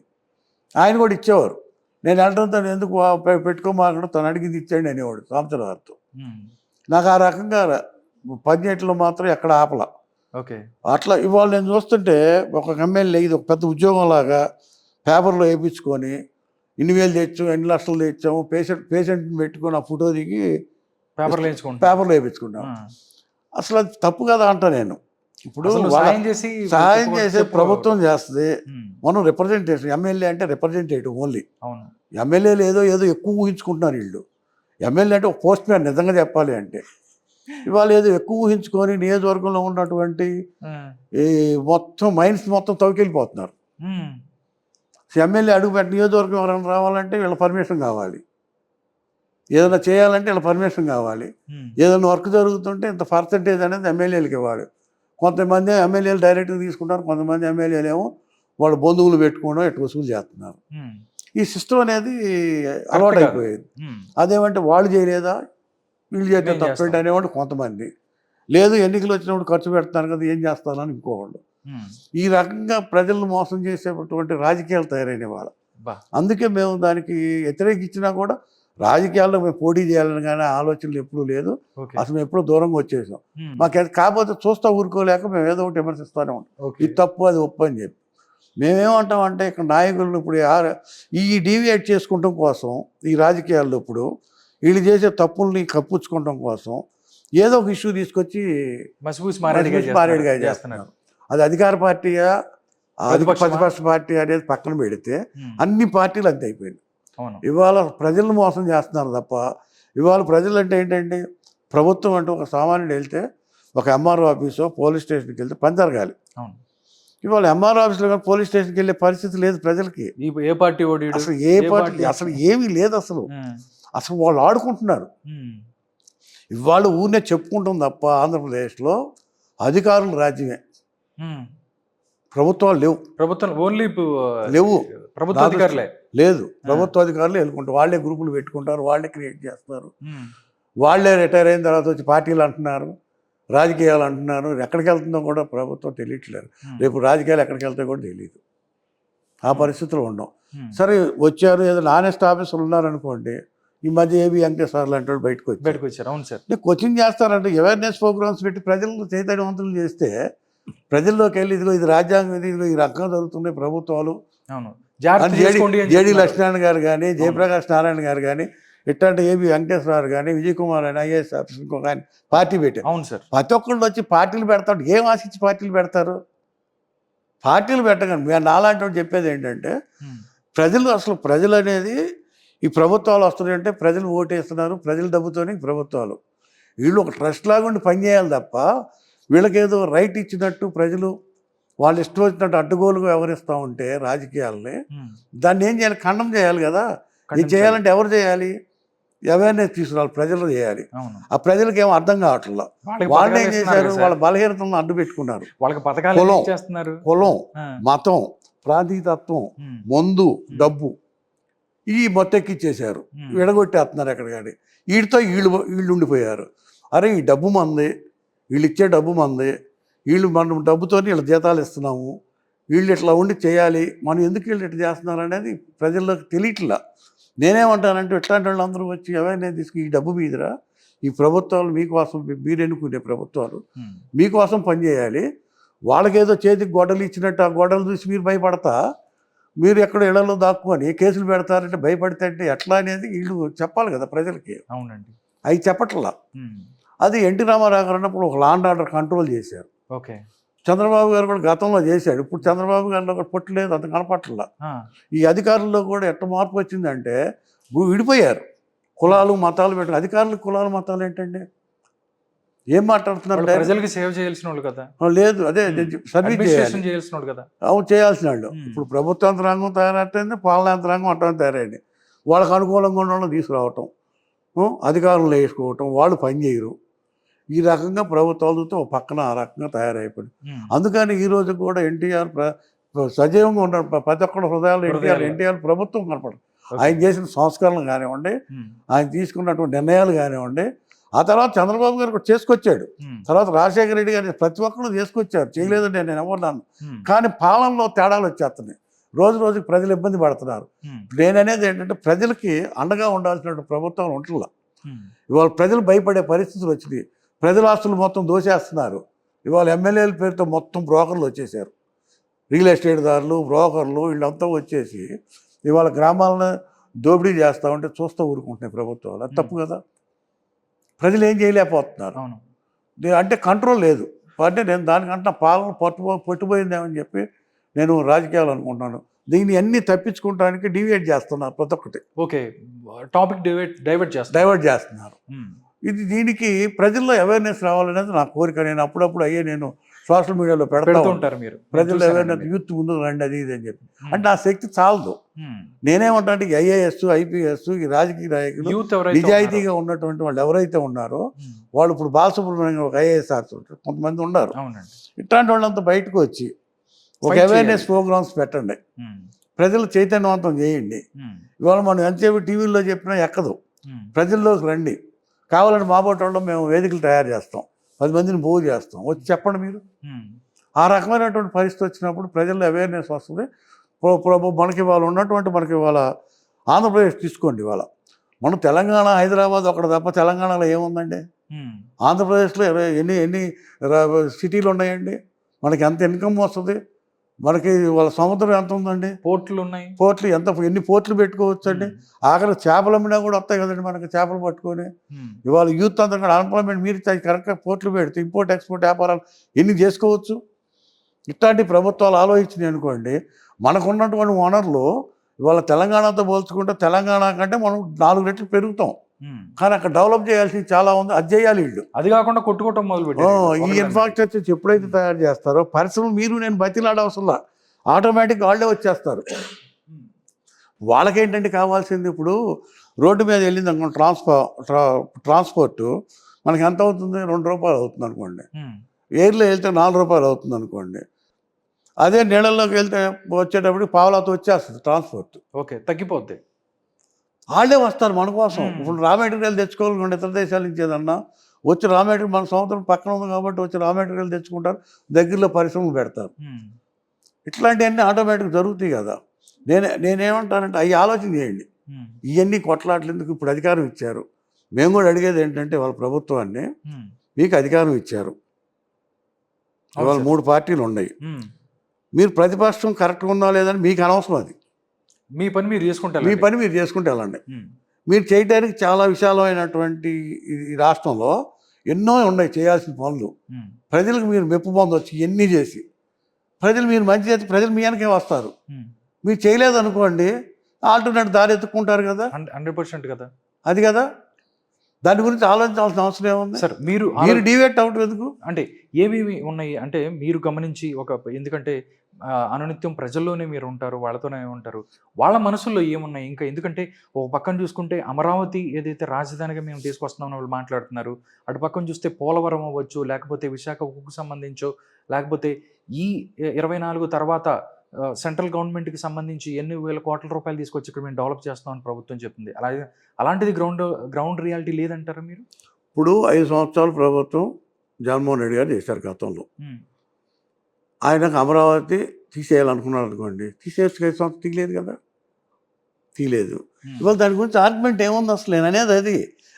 B: ఆయన కూడా ఇచ్చేవారు. నేను వెళ్ళడం తను ఎందుకు పెట్టుకోమాకుండా తను అడిగింది ఇచ్చేయండి అనేవాడు సంవత్సరం గారితో. నాకు ఆ రకంగా బడ్జెట్లో మాత్రం ఎక్కడ ఆపల. అట్లా ఇవాళ నేను చూస్తుంటే ఒక ఎమ్మెల్యే ఇది ఒక పెద్ద ఉద్యోగం లాగా పేపర్లో వేయించుకొని ఇన్ని వేలు తెచ్చాము, ఎన్ని లక్షలు తెచ్చాము, పేషెంట్ని పెట్టుకొని ఆ ఫోటో దిగి పేపర్లో వేయించుకుంటాం. అసలు అది తప్పు కదా అంట నేను. ఇప్పుడు సహాయం చేసే ప్రభుత్వం చేస్తుంది, మనం రిప్రజెంటేషన్. ఎమ్మెల్యే అంటే రిప్రజెంటేటివ్ ఓన్లీ. ఎమ్మెల్యేలు ఏదో ఎక్కువ ఊహించుకుంటున్నారు వీళ్ళు. ఎమ్మెల్యే అంటే ఒక పోస్ట్ మ్యాన్ నిజంగా చెప్పాలి అంటే. ఇవాళ ఏదో ఎక్కువ ఊహించుకొని నియోజకవర్గంలో ఉన్నటువంటి ఈ మొత్తం మైండ్స్ మొత్తం తవ్వుకెళ్ళిపోతున్నారు. ఎమ్మెల్యే అడుగుపెట్టి నియోజకవర్గం ఎవరైనా రావాలంటే వీళ్ళ పర్మిషన్ కావాలి, ఏదైనా చేయాలంటే వీళ్ళ పర్మిషన్ కావాలి, ఏదైనా వర్క్ జరుగుతుంటే ఇంత పర్సంటేజ్ అనేది ఎమ్మెల్యేలకు ఇవ్వాలి. కొంతమంది ఎమ్మెల్యేలు డైరెక్ట్గా తీసుకుంటారు, కొంతమంది ఎమ్మెల్యేలు ఏమో వాళ్ళ బంధువులు పెట్టుకోవడం ఎట్లా వసూలు చేస్తున్నారు. ఈ సిస్టమ్ అనేది అలవాటు అయిపోయేది. అదేమంటే వాళ్ళు చేయలేదా వీళ్ళు చేస్తే తప్పేంటి అనేవాడు కొంతమంది. లేదు ఎన్నికలు వచ్చినప్పుడు ఖర్చు పెడతాను కదా ఏం చేస్తానని ఇంకోవాళ్ళు. ఈ రకంగా ప్రజలను మోసం చేసేటువంటి రాజకీయాలు తయారైన వాళ్ళ. అందుకే మేము దానికి వ్యతిరేకించినా కూడా రాజకీయాల్లో మేము పోటీ చేయాలని కానీ ఆలోచనలు ఎప్పుడూ లేదు. అసలు మేము ఎప్పుడూ దూరంగా వచ్చేసాం. మాకు కాకపోతే చూస్తూ ఊరుకోలేక మేము ఏదో ఒకటి విమర్శిస్తూనే ఉంటాం. ఇది తప్పు అది ఒప్పు అని చెప్పి. మేమేమంటామంటే ఇక్కడ నాయకులను ఇప్పుడు ఈ డీవియేట్ చేసుకుంటాం కోసం ఈ రాజకీయాల్లో ఇప్పుడు వీళ్ళు చేసే తప్పుల్ని కప్పుచ్చుకోవడం కోసం ఏదో ఒక ఇష్యూ తీసుకొచ్చి మారేడుగా చేస్తున్నారు. అది అధికార పార్టీయా ప్రతిపక్ష పార్టీ అనేది పక్కన పెడితే అన్ని పార్టీలు అంతే అయిపోయింది. ఇవాళ ప్రజలను మోసం చేస్తున్నారు తప్ప ఇవాళ ప్రజలు అంటే ఏంటంటే ప్రభుత్వం అంటే ఒక సామాన్యుడు వెళ్తే ఒక ఎంఆర్ఓ ఆఫీసో పోలీస్ స్టేషన్కి వెళ్తే పని జరగాలి. ఇవాళ ఎంఆర్ఓ ఆఫీస్లో కానీ పోలీస్ స్టేషన్కి వెళ్ళే పరిస్థితి లేదు ప్రజలకి.
A: ఏ పార్టీ
B: అసలు ఏమీ లేదు. అసలు వాళ్ళు ఆడుకుంటున్నారు. ఇవాళ ఊరినే చెప్పుకుంటాం తప్ప ఆంధ్రప్రదేశ్లో అధికారుల రాజ్యమే, ప్రభుత్వాలు లేవు. లేవు లేదు. ప్రభుత్వ అధికారులు వెళ్ళుకుంటారు. వాళ్ళే గ్రూపులు పెట్టుకుంటారు, వాళ్ళే క్రియేట్ చేస్తారు, వాళ్ళే రిటైర్ అయిన తర్వాత వచ్చి పార్టీలు అంటున్నారు, రాజకీయాలు అంటున్నారు. ఎక్కడికి వెళ్తుందో కూడా ప్రభుత్వం తెలియట్లేదు. రేపు రాజకీయాలు ఎక్కడికి వెళ్తాయో కూడా తెలియదు. ఆ పరిస్థితులు ఉండవు. సరే వచ్చారు, ఏదో నానెస్ట్ ఆఫీసులు ఉన్నారనుకోండి. ఈ మధ్య ఏబి వెంకటేశ్వర లాంటి వాళ్ళు బయటకు వచ్చారు. అవును సార్, కోచింగ్ చేస్తారంటే అవేర్నెస్ ప్రోగ్రామ్స్ పెట్టి ప్రజలను చైతన్యవంతులు చేస్తే ప్రజల్లోకి వెళ్ళి ఇదిగో ఇది రాజ్యాంగం, ఇదిగో ఈ రకంగా జరుగుతున్నాయి ప్రభుత్వాలు. జేడి లక్ష్మీనారాయణ గారు కానీ, జయప్రకాష్ నారాయణ గారు కానీ, ఇట్లాంటి ఏబి వెంకటేశ్వర కానీ, విజయ్ కుమార్ అని ఐఏఎస్ ఆఫీసర్ ఇంకో కానీ పార్టీ పెట్టారు.
A: అవును సార్,
B: ప్రతి ఒక్కళ్ళు వచ్చి పార్టీలు పెడతాడు. ఏం ఆశించి పార్టీలు పెడతారు? పార్టీలు పెట్టగానే మేము నాలాంటి వాడు చెప్పేది ఏంటంటే ప్రజలు అనేది ఈ ప్రభుత్వాలు వస్తున్నాయంటే ప్రజలు ఓటేస్తున్నారు, ప్రజల డబ్బుతోనే ప్రభుత్వాలు. వీళ్ళు ఒక ట్రస్ట్ లాగా ఉండి పనిచేయాలి తప్ప వీళ్ళకేదో రైట్ ఇచ్చినట్టు ప్రజలు వాళ్ళు ఇష్టం వచ్చినట్టు అడ్డుగోలుగా వ్యవహరిస్తూ ఉంటే రాజకీయాలని దాన్ని ఏం చేయాలి? ఖండం చేయాలి కదా. ఇది చేయాలంటే ఎవరు చేయాలి? అవేర్నెస్ తీసుకురావాలి, ప్రజలు చేయాలి. ఆ ప్రజలకు ఏమో అర్థం కావట్లేదు. వాళ్ళు ఏం చేశారు? వాళ్ళ బలహీనతలను అడ్డు పెట్టుకున్నారు. కులం, మతం, ప్రాంతీయతత్వం, మందు, డబ్బు ఈ మొత్తెక్కిచ్చేశారు. విడగొట్టేస్తున్నారు ఎక్కడ కానీ. వీడితో వీళ్ళు ఉండిపోయారు. అరే ఈ డబ్బు మంది, వీళ్ళు ఇచ్చే డబ్బు మంది, వీళ్ళు మనం డబ్బుతో వీళ్ళ జీతాలు ఇస్తున్నాము, వీళ్ళు ఇట్లా ఉండి చేయాలి, మనం ఎందుకు వీళ్ళు ఇట్లా చేస్తున్నారు అనేది ప్రజల్లోకి తెలియట్లా. నేనేమంటానంటే ఇట్లాంటి వాళ్ళందరూ వచ్చి ఎవరైనా తీసుకు ఈ డబ్బు మీదరా ఈ ప్రభుత్వాలు మీకోసం, మీరు ఎన్నుకునే ప్రభుత్వాలు మీకోసం పనిచేయాలి. వాళ్ళకేదో చేతికి గొడవలు ఇచ్చినట్టు ఆ గొడవలు చూసి మీరు భయపడతా మీరు ఎక్కడ ఇళ్లలో దాక్కుని కేసులు పెడతారంటే భయపడితే అంటే ఎట్లా అనేది వీళ్ళు చెప్పాలి కదా ప్రజలకి. అవునండి, అవి చెప్పట్లా. అది ఎన్టీ రామారావు గారు అన్నప్పుడు ఒక లా అండ్ ఆర్డర్ కంట్రోల్ చేశారు. చంద్రబాబు గారు కూడా గతంలో చేశాడు. ఇప్పుడు చంద్రబాబు గారిలో కూడా పొట్టలేదు, అంత కనపట్ల. ఈ అధికారుల్లో కూడా ఎట్ట మార్పు వచ్చిందంటే విడిపోయారు. కులాలు మతాలు పెట్టిన అధికారులు. కులాలు మతాలు ఏంటంటే ఏం మాట్లాడుతున్నారు?
A: ప్రజలకి సేవ చేయాల్సిన వాళ్ళు కదా.
B: లేదు, అదే సర్వీస్ చేయాల్సిన వాళ్ళు కదా. అవును, చేయాల్సిన వాళ్ళు. ఇప్పుడు ప్రభుత్వ యంత్రాంగం తయారైంది, పాలనా యంత్రాంగం అట్లా తయారైంది. వాళ్ళకి అనుకూలంగా ఉన్న తీసుకురావటం, అధికారులు వేసుకోవటం, వాళ్ళు పనిచేయరు. ఈ రకంగా ప్రభుత్వాలతో పక్కన ఆ రకంగా తయారైపోయింది. అందుకని ఈరోజు కూడా ఎన్టీఆర్ సజీవంగా ఉన్నాడు. ప్రతి ఒక్కరి హృదయాల్లో ఎన్టీఆర్ ప్రభుత్వం కనపడదు. ఆయన చేసిన సంస్కరణలు కానివ్వండి, ఆయన తీసుకున్నటువంటి నిర్ణయాలు కానివ్వండి. ఆ తర్వాత చంద్రబాబు గారు కూడా చేసుకొచ్చాడు. తర్వాత రాజశేఖర రెడ్డి గారిని ప్రతి ఒక్కరు చేసుకొచ్చారు. చేయలేదంటే నేను ఎవరున్నాను. కానీ పాలనలో తేడాలు వచ్చేస్తున్నాయి. రోజు రోజుకి ప్రజలు ఇబ్బంది పడుతున్నారు. నేననేది ఏంటంటే ప్రజలకి అండగా ఉండాల్సిన ప్రభుత్వం ఉంటుందా. ఇవాళ ప్రజలు భయపడే పరిస్థితులు వచ్చినాయి. ప్రజల ఆస్తులు మొత్తం దోచేస్తున్నారు. ఇవాళ ఎమ్మెల్యేల పేరుతో మొత్తం బ్రోకర్లు వచ్చేసారు. రియల్ ఎస్టేట్ దారులు, బ్రోకర్లు వీళ్ళంతా వచ్చేసి ఇవాళ గ్రామాలను దోపిడీ చేస్తూ ఉంటే చూస్తూ ఊరుకుంటున్నాయి ప్రభుత్వాలు. అది తప్పు కదా. ప్రజలు ఏం చేయలేకపోతున్నారు. అంటే కంట్రోల్ లేదు. అంటే నేను దానికంటే పాలన పట్టుపోయిందేమని చెప్పి నేను రాజకీయాలు అనుకుంటున్నాను. దీన్ని అన్ని తప్పించుకోవడానికి డివేట్ చేస్తున్నారు ప్రతి ఒక్కటి.
A: టాపిక్
B: డైవర్ట్ చేస్తున్నారు. దీనికి ప్రజల్లో అవేర్నెస్ రావాలనేది నా కోరిక. నేను అప్పుడప్పుడు నేను సోషల్ మీడియాలో పెడతా ఉంటారు. మీరు ప్రజల్లో అవేర్నెస్, యూత్ ముందు రండి అది ఇది అని చెప్పి. అంటే నా శక్తి చాలదు. నేనేమంటే ఐఏఎస్, ఐపీఎస్, ఈ రాజకీయ నాయకులు నిజాయితీగా ఉన్నటువంటి వాళ్ళు ఎవరైతే ఉన్నారో వాళ్ళు, ఇప్పుడు బాలసుబ్రహ్మణ్యం ఒక ఐఏఎస్ ఆఫీసర్ కొంతమంది ఉన్నారు. ఇట్లాంటి వాళ్ళంతా బయటకు వచ్చి ఒక అవేర్నెస్ ప్రోగ్రామ్స్ పెట్టండి, ప్రజలు చైతన్యవంతం చేయండి. ఇవాళ మనం ఎంతసేపు టీవీల్లో చెప్పినా ఎక్కదు. ప్రజల్లోకి రండి. కావాలంటే మాబోటి వాళ్ళు మేము వేదికలు తయారు చేస్తాం. 10 మందిని పోగు చేస్తాం, వచ్చి చెప్పండి మీరు. ఆ రకమైనటువంటి పరిస్థితి వచ్చినప్పుడు ప్రజల్లో అవేర్నెస్ వస్తుంది. మనకి ఇవాళ ఉన్నటువంటి మనకి ఇవాళ ఆంధ్రప్రదేశ్ తీసుకోండి, ఇవాళ మనం తెలంగాణ హైదరాబాద్ ఒకటి తప్ప తెలంగాణలో ఏముందండి? ఆంధ్రప్రదేశ్లో ఎన్ని సిటీలు ఉన్నాయండి? మనకి ఎంత ఇన్కమ్ వస్తుంది? మనకి వాళ్ళ సముద్రం ఎంత ఉందండి?
A: పోర్ట్లు ఉన్నాయి.
B: పోర్ట్లు ఎన్ని పోర్ట్లు పెట్టుకోవచ్చు అండి? ఆఖరి చేపలు అమ్మినా కూడా వస్తాయి కదండి మనకి చేపలు పట్టుకొని. ఇవాళ యూత్ అంతా కూడా అన్ఎంప్లాయ్మెంట్ మీరు కరెక్ట్గా పోర్ట్లు పెడితే ఇంపోర్ట్ ఎక్స్పోర్ట్ వ్యాపారాలు ఎన్ని చేసుకోవచ్చు. ఇట్లాంటి ప్రభుత్వాలు ఆలోచించినాయి అనుకోండి, మనకున్నటువంటి వనరులు ఇవాళ తెలంగాణతో పోల్చుకుంటే తెలంగాణ కంటే మనం 4 రెట్లు పెరుగుతాం. కానీ అక్కడ డెవలప్ చేయాల్సింది చాలా ఉంది, అది చేయాలి వీళ్ళు.
A: అది కాకుండా కొట్టుకోవటం మొదలు పెట్టారు.
B: ఈ ఇన్ఫ్రాస్ట్రక్చర్ ఎప్పుడైతే తయారు చేస్తారో పరిశ్రమలు మీరు నేను బతిలాడవసరంలా ఆటోమేటిక్గా వాళ్ళే వచ్చేస్తారు. వాళ్ళకేంటంటే కావాల్సింది ఇప్పుడు రోడ్డు మీద వెళ్ళింది అనుకోండి, ట్రాన్స్పోర్ట్ మనకి ఎంత అవుతుంది? 2 రూపాయలు అవుతుంది అనుకోండి. ఎయిర్లో వెళ్తే 4 రూపాయలు అవుతుంది అనుకోండి. అదే నీళ్ళల్లోకి వెళ్తే వచ్చేటప్పటికి పావులాతో వచ్చేస్తుంది ట్రాన్స్పోర్ట్.
A: ఓకే, తగ్గిపోద్ది.
B: వాళ్ళే వస్తారు మన కోసం. ఇప్పుడు రా మెటీరియల్ తెచ్చుకోవాలనుకోండి, ఇతర దేశాల నుంచి ఏదన్నా వచ్చి రా మెటీరియల్ మన సముద్రం పక్కన ఉంది కాబట్టి వచ్చి రా మెటీరియల్ తెచ్చుకుంటారు, దగ్గరలో పరిశ్రమలు పెడతారు. ఇట్లాంటివన్నీ ఆటోమేటిక్గా జరుగుతాయి కదా. నేనేమంటానంటే అవి ఆలోచన చేయండి. ఇవన్నీ కొట్లాట్లు ఎందుకు? ఇప్పుడు అధికారం ఇచ్చారు, మేము కూడా అడిగేది ఏంటంటే వాళ్ళ ప్రభుత్వాన్ని, మీకు అధికారం ఇచ్చారు, ఇవాళ 3 పార్టీలు ఉన్నాయి, మీరు ప్రతిపక్షం కరెక్ట్గా ఉందా లేదని మీకు అనవసరం. అది
A: మీ పని మీరు చేసుకుంటారు,
B: మీ పని మీరు చేసుకుంటే వెళ్ళండి. మీరు చేయడానికి చాలా విశాలమైనటువంటి ఈ రాష్ట్రంలో ఎన్నో ఉన్నాయి చేయాల్సిన పనులు. ప్రజలకు మీరు మెప్పు పొందవచ్చు ఇవన్నీ చేసి. ప్రజలు మీరు మంచి చేసి ప్రజలు మీ వెనకే వస్తారు. మీరు చేయలేదు అనుకోండి, ఆల్టర్నేట్ దారి ఎత్తుక్కుంటారు కదా.
A: 100% కదా.
B: అది కదా, దాని గురించి ఆలోచించాల్సిన అవసరం ఏముంది సార్? మీరు డివేట్ అవుట్ ఎందుకు?
A: అంటే ఏమేమి ఉన్నాయి అంటే మీరు గమనించి ఎందుకంటే అనునిత్యం ప్రజల్లోనే మీరు ఉంటారు, వాళ్ళతోనే ఉంటారు, వాళ్ళ మనసుల్లో ఏమున్నాయి ఇంకా? ఎందుకంటే ఒక పక్కన చూసుకుంటే అమరావతి ఏదైతే రాజధానిగా మేము తీసుకొస్తున్నామని వాళ్ళు మాట్లాడుతున్నారు, అటు పక్కన చూస్తే పోలవరం అవ్వచ్చు, లేకపోతే విశాఖ ఉక్కుకు సంబంధించో, లేకపోతే ఈ 24 తర్వాత సెంట్రల్ గవర్నమెంట్కి సంబంధించి ఎన్ని వేల కోట్ల రూపాయలు తీసుకొచ్చి ఇక్కడ మేము డెవలప్ చేస్తామని ప్రభుత్వం చెప్తుంది. అలాంటిది గ్రౌండ్ రియాలిటీ లేదంటారా మీరు?
B: ఇప్పుడు 5 సంవత్సరాలు ప్రభుత్వం జగన్మోహన్ రెడ్డి గారు చేశారు గతంలో. ఆయనకు అమరావతి తీసేయాలనుకున్నాడు అనుకోండి, తీసేసి 5 సంవత్సరాలు తీయలేదు కదా, తీయలేదు. ఇవాళ దాని గురించి ఆర్గ్యుమెంట్ ఏముంది అసలు? నేను అనేది అది.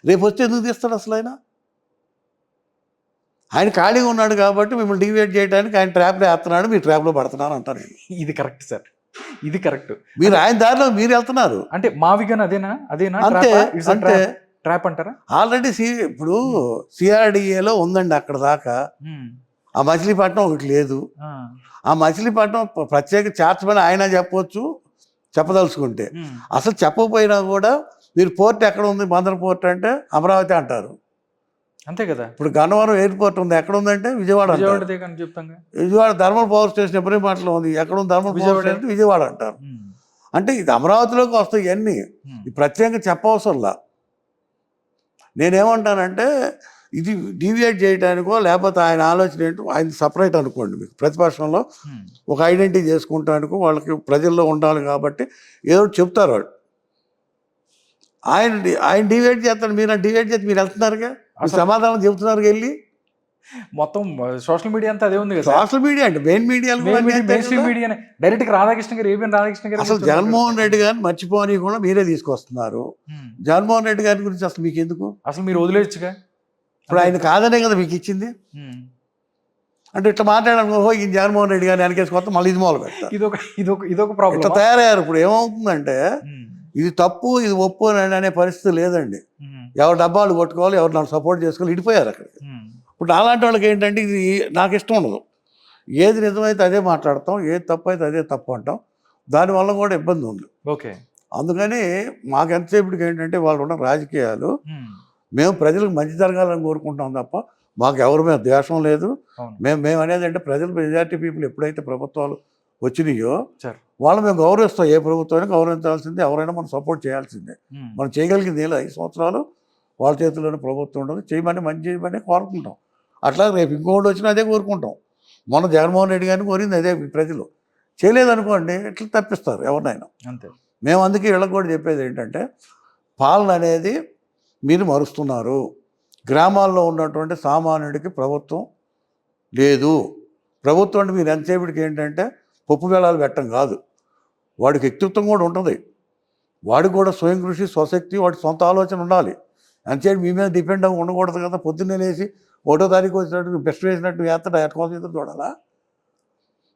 B: రేపు వచ్చి ఎందుకు తీస్తాడు అసలు? ఆయన ఖాళీగా ఉన్నాడు కాబట్టి మిమ్మల్ని డివేట్ చేయడానికి ఆయన ట్రాప్లో వేస్తున్నాడు, మీరు ట్రాప్లో పడుతున్నారు అంటారు.
A: ఇది కరెక్ట్ సార్, ఇది కరెక్ట్.
B: మీరు ఆయన దారిలో మీరు వెళ్తున్నారు.
A: అంటే మావిగన్ అదేనా
B: అంతే అంటే
A: ట్రాప్ అంటారా?
B: ఆల్రెడీ ఇప్పుడు సిఆర్డిఏలో ఉందండి అక్కడ దాకా. ఆ మచిలీపట్నం ఒకటి లేదు. ఆ మచిలీపట్నం ప్రత్యేక చేర్చమని ఆయన చెప్పదలుచుకుంటే. అసలు చెప్పకపోయినా కూడా మీరు పోర్ట్ ఎక్కడ ఉంది? బందర్ పోర్ట్ అంటే అమరావతి అంటారు,
A: అంతే కదా. ఇప్పుడు
B: గన్నవరం ఎయిర్పోర్ట్ ఉంది, ఎక్కడ ఉందంటే Vijayawada. Vijayawada thermal power station ఎబ్రహీంపట్నంలో ఉంది, ఎక్కడ ఉంది? ధర్మల్ పవర్ స్టేషన్ విజయవాడ అంటారు. అంటే ఇది అమరావతిలోకి వస్తాయి ఇవన్నీ, ప్రత్యేకంగా చెప్పవసరంలా. నేనేమంటానంటే ఇది డివియేట్ చేయడానికో లేకపోతే ఆయన ఆలోచన ఏంటో ఆయన సపరేట్ అనుకోండి. మీకు ప్రతిపక్షంలో ఒక ఐడెంటిటీ చేసుకుంటానికో వాళ్ళకి ప్రజల్లో ఉండాలి కాబట్టి ఏదో చెప్తారు వాళ్ళు. ఆయన డివైడ్ చేస్తాడు, మీరు డివైడ్ చేస్తే మీరు వెళ్తున్నారుగా, సమాధానం చెబుతున్నారు వెళ్ళి.
A: మొత్తం సోషల్ మీడియా అంతా అదే ఉంది కదా.
B: సోషల్ మీడియా అంటే మెయిన్ మీడియా
A: డైరెక్ట్ రాధాకృష్ణ గారు, ఏబిఎన్ రాధాకృష్ణ గారు
B: అసలు జగన్మోహన్ రెడ్డి గారిని మర్చిపోని కూడా మీరే తీసుకొస్తున్నారు. జగన్మోహన్ రెడ్డి గారి గురించి అసలు మీకు ఎందుకు?
A: అసలు మీరు వదిలేయచ్చుగా.
B: ఇప్పుడు ఆయన కాదనే కదా మీకు ఇచ్చింది. అంటే ఇట్లా మాట్లాడాను, ఓహో ఈ జగన్మోహన్ రెడ్డి గారిని వెనకేసుకొస్తే మళ్ళీ ఇది మొదలు పెడతారు.
A: ఇదొక ప్రాబ్లం.
B: ఇట్లా తయారయ్యారు. ఇప్పుడు ఏమవుతుందంటే ఇది తప్పు ఇది ఒప్పు అనే పరిస్థితి లేదండి. ఎవరు డబ్బాలు కొట్టుకోవాలి, ఎవరు నాకు సపోర్ట్ చేసుకోవాలి, ఇడిపోయారు అక్కడికి. ఇప్పుడు అలాంటి వాళ్ళకి ఏంటంటే ఇది నాకు ఇష్టం ఉండదు. ఏది నిజమైతే అదే మాట్లాడతాం, ఏది తప్పు అయితే అదే తప్పు అంటాం. దానివల్ల కూడా ఇబ్బంది ఉంది.
A: ఓకే, అందుకని
B: మాకు ఎంతసేపటికి ఏంటంటే వాళ్ళు ఉన్న రాజకీయాలు మేము ప్రజలకు మంచి జరగాలని కోరుకుంటాం తప్ప మాకు ఎవరి మీద ద్వేషం లేదు. మేము అనేది అంటే ప్రజలు మెజారిటీ పీపుల్ ఎప్పుడైతే ప్రభుత్వాలు వచ్చినాయో వాళ్ళు మేము గౌరవిస్తాం. ఏ ప్రభుత్వాన్ని గౌరవించాల్సిందే, ఎవరైనా మనం సపోర్ట్ చేయాల్సిందే. మనం చేయగలిగింది ఏదో 5 సంవత్సరాలు వాళ్ళ చేతుల్లోనే ప్రభుత్వం ఉండదు, చేయమని మంచి చేయమని కోరుకుంటాం. అట్లా రేపు ఇంకోటి వచ్చినా అదే కోరుకుంటాం. మొన్న జగన్మోహన్ రెడ్డి గారిని కోరింది అదే. ప్రజలు చేయలేదనుకోండి ఇట్లా తప్పిస్తారు ఎవరినైనా. అంతే. మేము అందుకే వీళ్ళకి కూడా చెప్పేది ఏంటంటే పాలన అనేది మీరు మరుస్తున్నారు. గ్రామాల్లో ఉన్నటువంటి సామాన్యుడికి ప్రభుత్వం లేదు. ప్రభుత్వం అంటే మీరు ఎంతసేపటికి ఏంటంటే పప్పు బెల్లాలు పెట్టడం కాదు, వాడికి వ్యక్తిత్వం కూడా ఉంటుంది, వాడికి కూడా స్వయం కృషి, స్వశక్తి, వాడి సొంత ఆలోచన ఉండాలి. అంతేటి మీ మీద డిపెండ్ అవ్వి ఉండకూడదు కదా. పొద్దున్నే లేచి 1వ తారీఖు వచ్చినట్టు బెస్ట్ వేసినట్టు వేస్తాడు, ఎట్కోసం ఎదురు చూడాలా?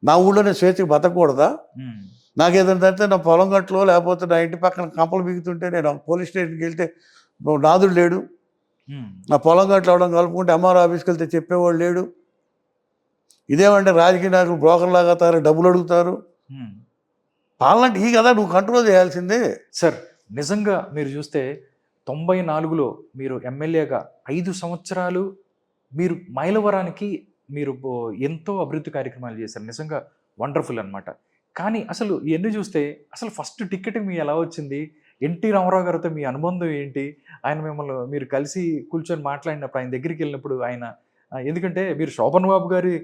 B: నా ఊళ్ళో నేను స్వేచ్ఛకి బతకూడదా? నాకు ఏదంటే నా పొలం గట్లో లేకపోతే నా ఇంటి పక్కన కంపలు బిగుతుంటే నేను పోలీస్ స్టేషన్కి వెళ్తే నాదుడు లేడు, నా పొలం గట్లు అవడం కలుపుకుంటే ఎంఆర్ఓ ఆఫీస్కి వెళ్తే చెప్పేవాడు లేడు. ఇదేమంటే రాజకీయ నాయకులు బ్రోకర్లాగా తారు, డబ్బులు అడుగుతారు. పాలన ఈ కదా నువ్వు కంట్రోల్ చేయాల్సిందే.
A: సార్ నిజంగా మీరు చూస్తే 94లో మీరు ఎమ్మెల్యేగా 5 సంవత్సరాలు మీరు మైలవరానికి మీరు ఎంతో అభివృద్ధి కార్యక్రమాలు చేశారు. నిజంగా వండర్ఫుల్ అనమాట. కానీ అసలు ఇవన్నీ చూస్తే అసలు ఫస్ట్ టికెట్ మీ ఎలా వచ్చింది? ఎన్టీ రామారావు గారితో మీ అనుబంధం ఏంటి? ఆయన మిమ్మల్ని మీరు కలిసి కూర్చొని మాట్లాడినప్పుడు, ఆయన దగ్గరికి వెళ్ళినప్పుడు ఆయన ఎందుకంటే మీరు శోభన్ బాబు గారి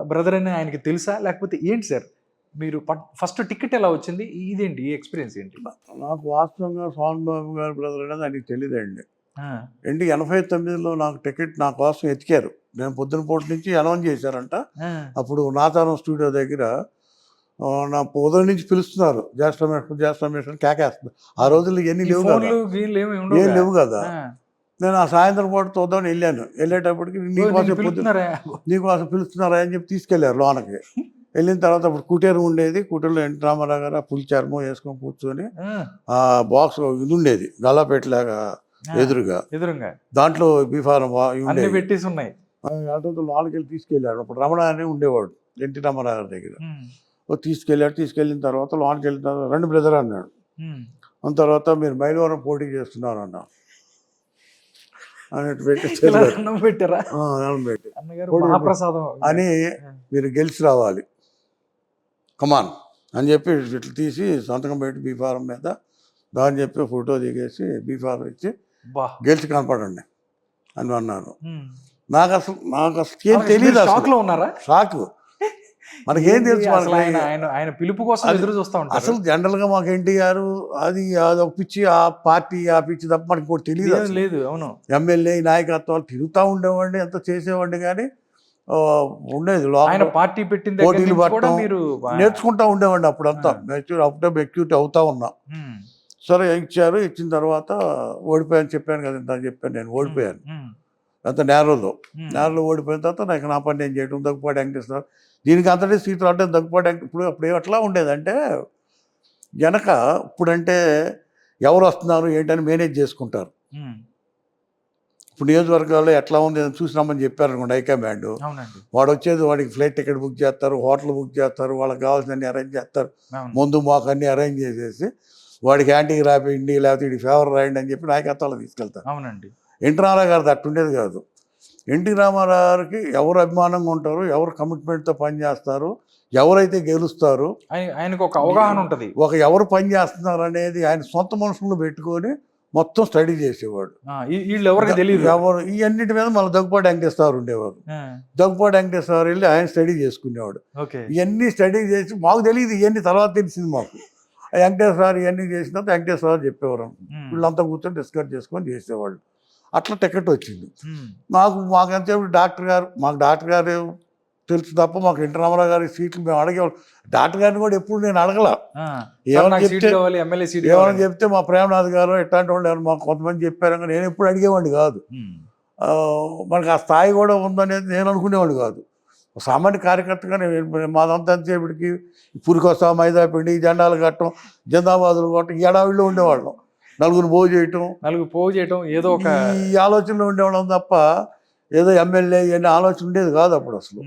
A: బ్రదర్ అని ఆయనకి తెలుసా, లేకపోతే ఏంటి సార్? మీరు ఫస్ట్ టికెట్ ఎలా వచ్చింది? ఇదేంటి ఈ ఎక్స్పీరియన్స్ ఏంటి?
B: నాకు వాస్తవంగా శోభన్ బాబు గారి బ్రదర్ అనేది ఆయనకి తెలియదండి. 89లో నాకు టికెట్ నా కోసం ఎతికారు. నేను పొద్దున పూట నుంచి అనౌన్స్ చేశారంట. అప్పుడు నాచారం స్టూడియో దగ్గర నా ఉదయం నుంచి పిలుస్తున్నారు, జాస్ట్రమేషన్ కేకేస్తుంది. ఆ రోజుల్లో ఇవన్నీ లేవు కదా, ఏం లేవు కదా. నేను ఆ సాయంత్రం పూట చూద్దామని వెళ్ళాను. వెళ్ళేటప్పటికి నీకోసం పిలుస్తున్నారా అని చెప్పి తీసుకెళ్లారు లోనకి. వెళ్ళిన తర్వాత అప్పుడు కుటీరం ఉండేది, కుటీరంలో ఎన్టీ రామారావు గారు ఆ పులి చర్మం వేసుకొని కూర్చొని ఆ బాక్స్ ఇది ఉండేది గల్లాపేటలాగా ఎదురుగా, దాంట్లో బీఫారం
A: పెట్టేసి ఉన్నాయి.
B: లోనకి వెళ్ళి తీసుకెళ్ళాడు. అప్పుడు రమణ అని ఉండేవాడు ఎన్టీ రామారావు గారి దగ్గర. తీసుకెళ్ళిన తర్వాత లోనకి వెళ్ళిన తర్వాత 2 బ్రదర్ అన్నాడు. అన్న తర్వాత మీరు మైలవరం పోటీ చేస్తున్నారు అన్నా అన్నట్టు పెట్టి అని మీరు గెలిచి రావాలి కమాన్ అని చెప్పి ఇట్లా తీసి సంతకం పెట్టి బీఫారం మీద దాని చెప్పి ఫోటో దిగేసి బీఫారం ఇచ్చి గెలిచి కనపడండి అని అన్నారు. నాకు అసలు ఏం తెలియదు. షాక్. మనకేం తెలుసు?
A: ఆయన పిలుపు కోసం ఎదురు చూస్తూ ఉంటారు.
B: అసలు జనరల్గా మాకు ఎన్టీఆర్ అది ఒక పిచ్చి, ఆ పార్టీ ఆ పిచ్చి తప్ప మనకి కూడా తెలియదు.
A: లేదు. అవును,
B: ఎమ్మెల్యే నాయకత్వాలు తిరుగుతూ ఉండేవాడిని, ఎంత చేసేవాడిని, కానీ ఉండేది
A: పార్టీ పెట్టిన
B: పోటీలు పట్టడం నేర్చుకుంటూ ఉండేవాడిని. అప్పుడంతా మెచ్యూరిటీ అవుతా ఉన్నా. సరే ఇచ్చారు. ఇచ్చిన తర్వాత ఓడిపోయాను చెప్పాను కదా, ఇంత చెప్పాను. నేను ఓడిపోయాను అంత నేరలో ఓడిపోయిన తర్వాత నాకు నా పని నేను చేయడం, దగ్గుపాటి వెంకటేశ్వర దీనికి అంతటి సీట్లు అంటే దగ్గుపాటి అప్పుడు ఎట్లా ఉండేదంటే వెనక ఇప్పుడంటే ఎవరు వస్తున్నారు ఏంటని మేనేజ్ చేసుకుంటారు. ఇప్పుడు నియోజకవర్గాల్లో ఎట్లా ఉంది చూసినామని చెప్పారు అనుకోండి హైకమాండ్, వాడు వచ్చేది వాడికి ఫ్లైట్ టికెట్ బుక్ చేస్తారు, హోటల్ బుక్ చేస్తారు, వాళ్ళకి కావాల్సినన్ని అరేంజ్ చేస్తారు, ముందు మాకు అన్ని అరేంజ్ చేసేసి వాడికి యాంటీకి రాయండి లేకపోతే వీడికి ఫేవర్ రాయండి అని చెప్పి నాయకత్వాలు తీసుకెళ్తారు. ఎన్టీ రామారావు గారిది అట్టుండేది కాదు. ఎన్టీ రామారావు గారికి ఎవరు అభిమానంగా ఉంటారు, ఎవరు కమిట్మెంట్తో పనిచేస్తారు, ఎవరైతే గెలుస్తారు,
A: ఆయనకు ఒక అవగాహన ఉంటుంది.
B: ఎవరు పని చేస్తున్నారు అనేది ఆయన సొంత మనుషులను పెట్టుకొని మొత్తం స్టడీ చేసేవాడు. ఎవరు ఇవన్నిటి మీద మళ్ళీ దగ్గుపాటి వెంకటేశ్వర ఉండేవారు. దగ్గుపాటి వెంకటేశ్వర వెళ్ళి ఆయన స్టడీ చేసుకునేవాడు. ఇవన్నీ స్టడీ చేసి మాకు తెలియదు, ఇవన్నీ తర్వాత తెలిసింది మాకు. వెంకటేశ్వర ఇవన్నీ చేసిన తర్వాత వెంకటేశ్వర చెప్పేవారు. వీళ్ళంతా కూర్చొని డిస్కస్ చేసుకొని చేసేవాళ్ళు. అట్లా టికెట్ వచ్చింది. మాకు ఎంతసేపు డాక్టర్ గారు తెలుసు తప్ప మాకు ఎన్టీ రామారావు గారి సీట్లు మేము అడిగేవాళ్ళం. డాక్టర్ గారిని కూడా ఎప్పుడు నేను అడగల. ఏమైనా చెప్తే మా ప్రేమనాథ్ గారు ఎట్లాంటి వాళ్ళు మాకు కొంతమంది చెప్పారు, నేను ఎప్పుడు అడిగేవాడిని కాదు. మనకు ఆ స్థాయి కూడా ఉందనేది నేను అనుకునేవాడు కాదు. సామాన్య కార్యకర్తగా మాదంతా ఎంతసేపటికి పురికొస్తా, మైదా పిండి, జెండాలు కట్టడం, జిందాబాదులు కొట్టడం, ఈ ఎడావిడిలో ఉండేవాళ్ళం. నలుగురు పోగు చేయటం ఏదో ఒక ఈ ఆలోచనలో ఉండేవాళ్ళం తప్ప ఏదో ఎమ్మెల్యే ఇవన్నీ ఆలోచన ఉండేది కాదు అప్పుడు అసలు.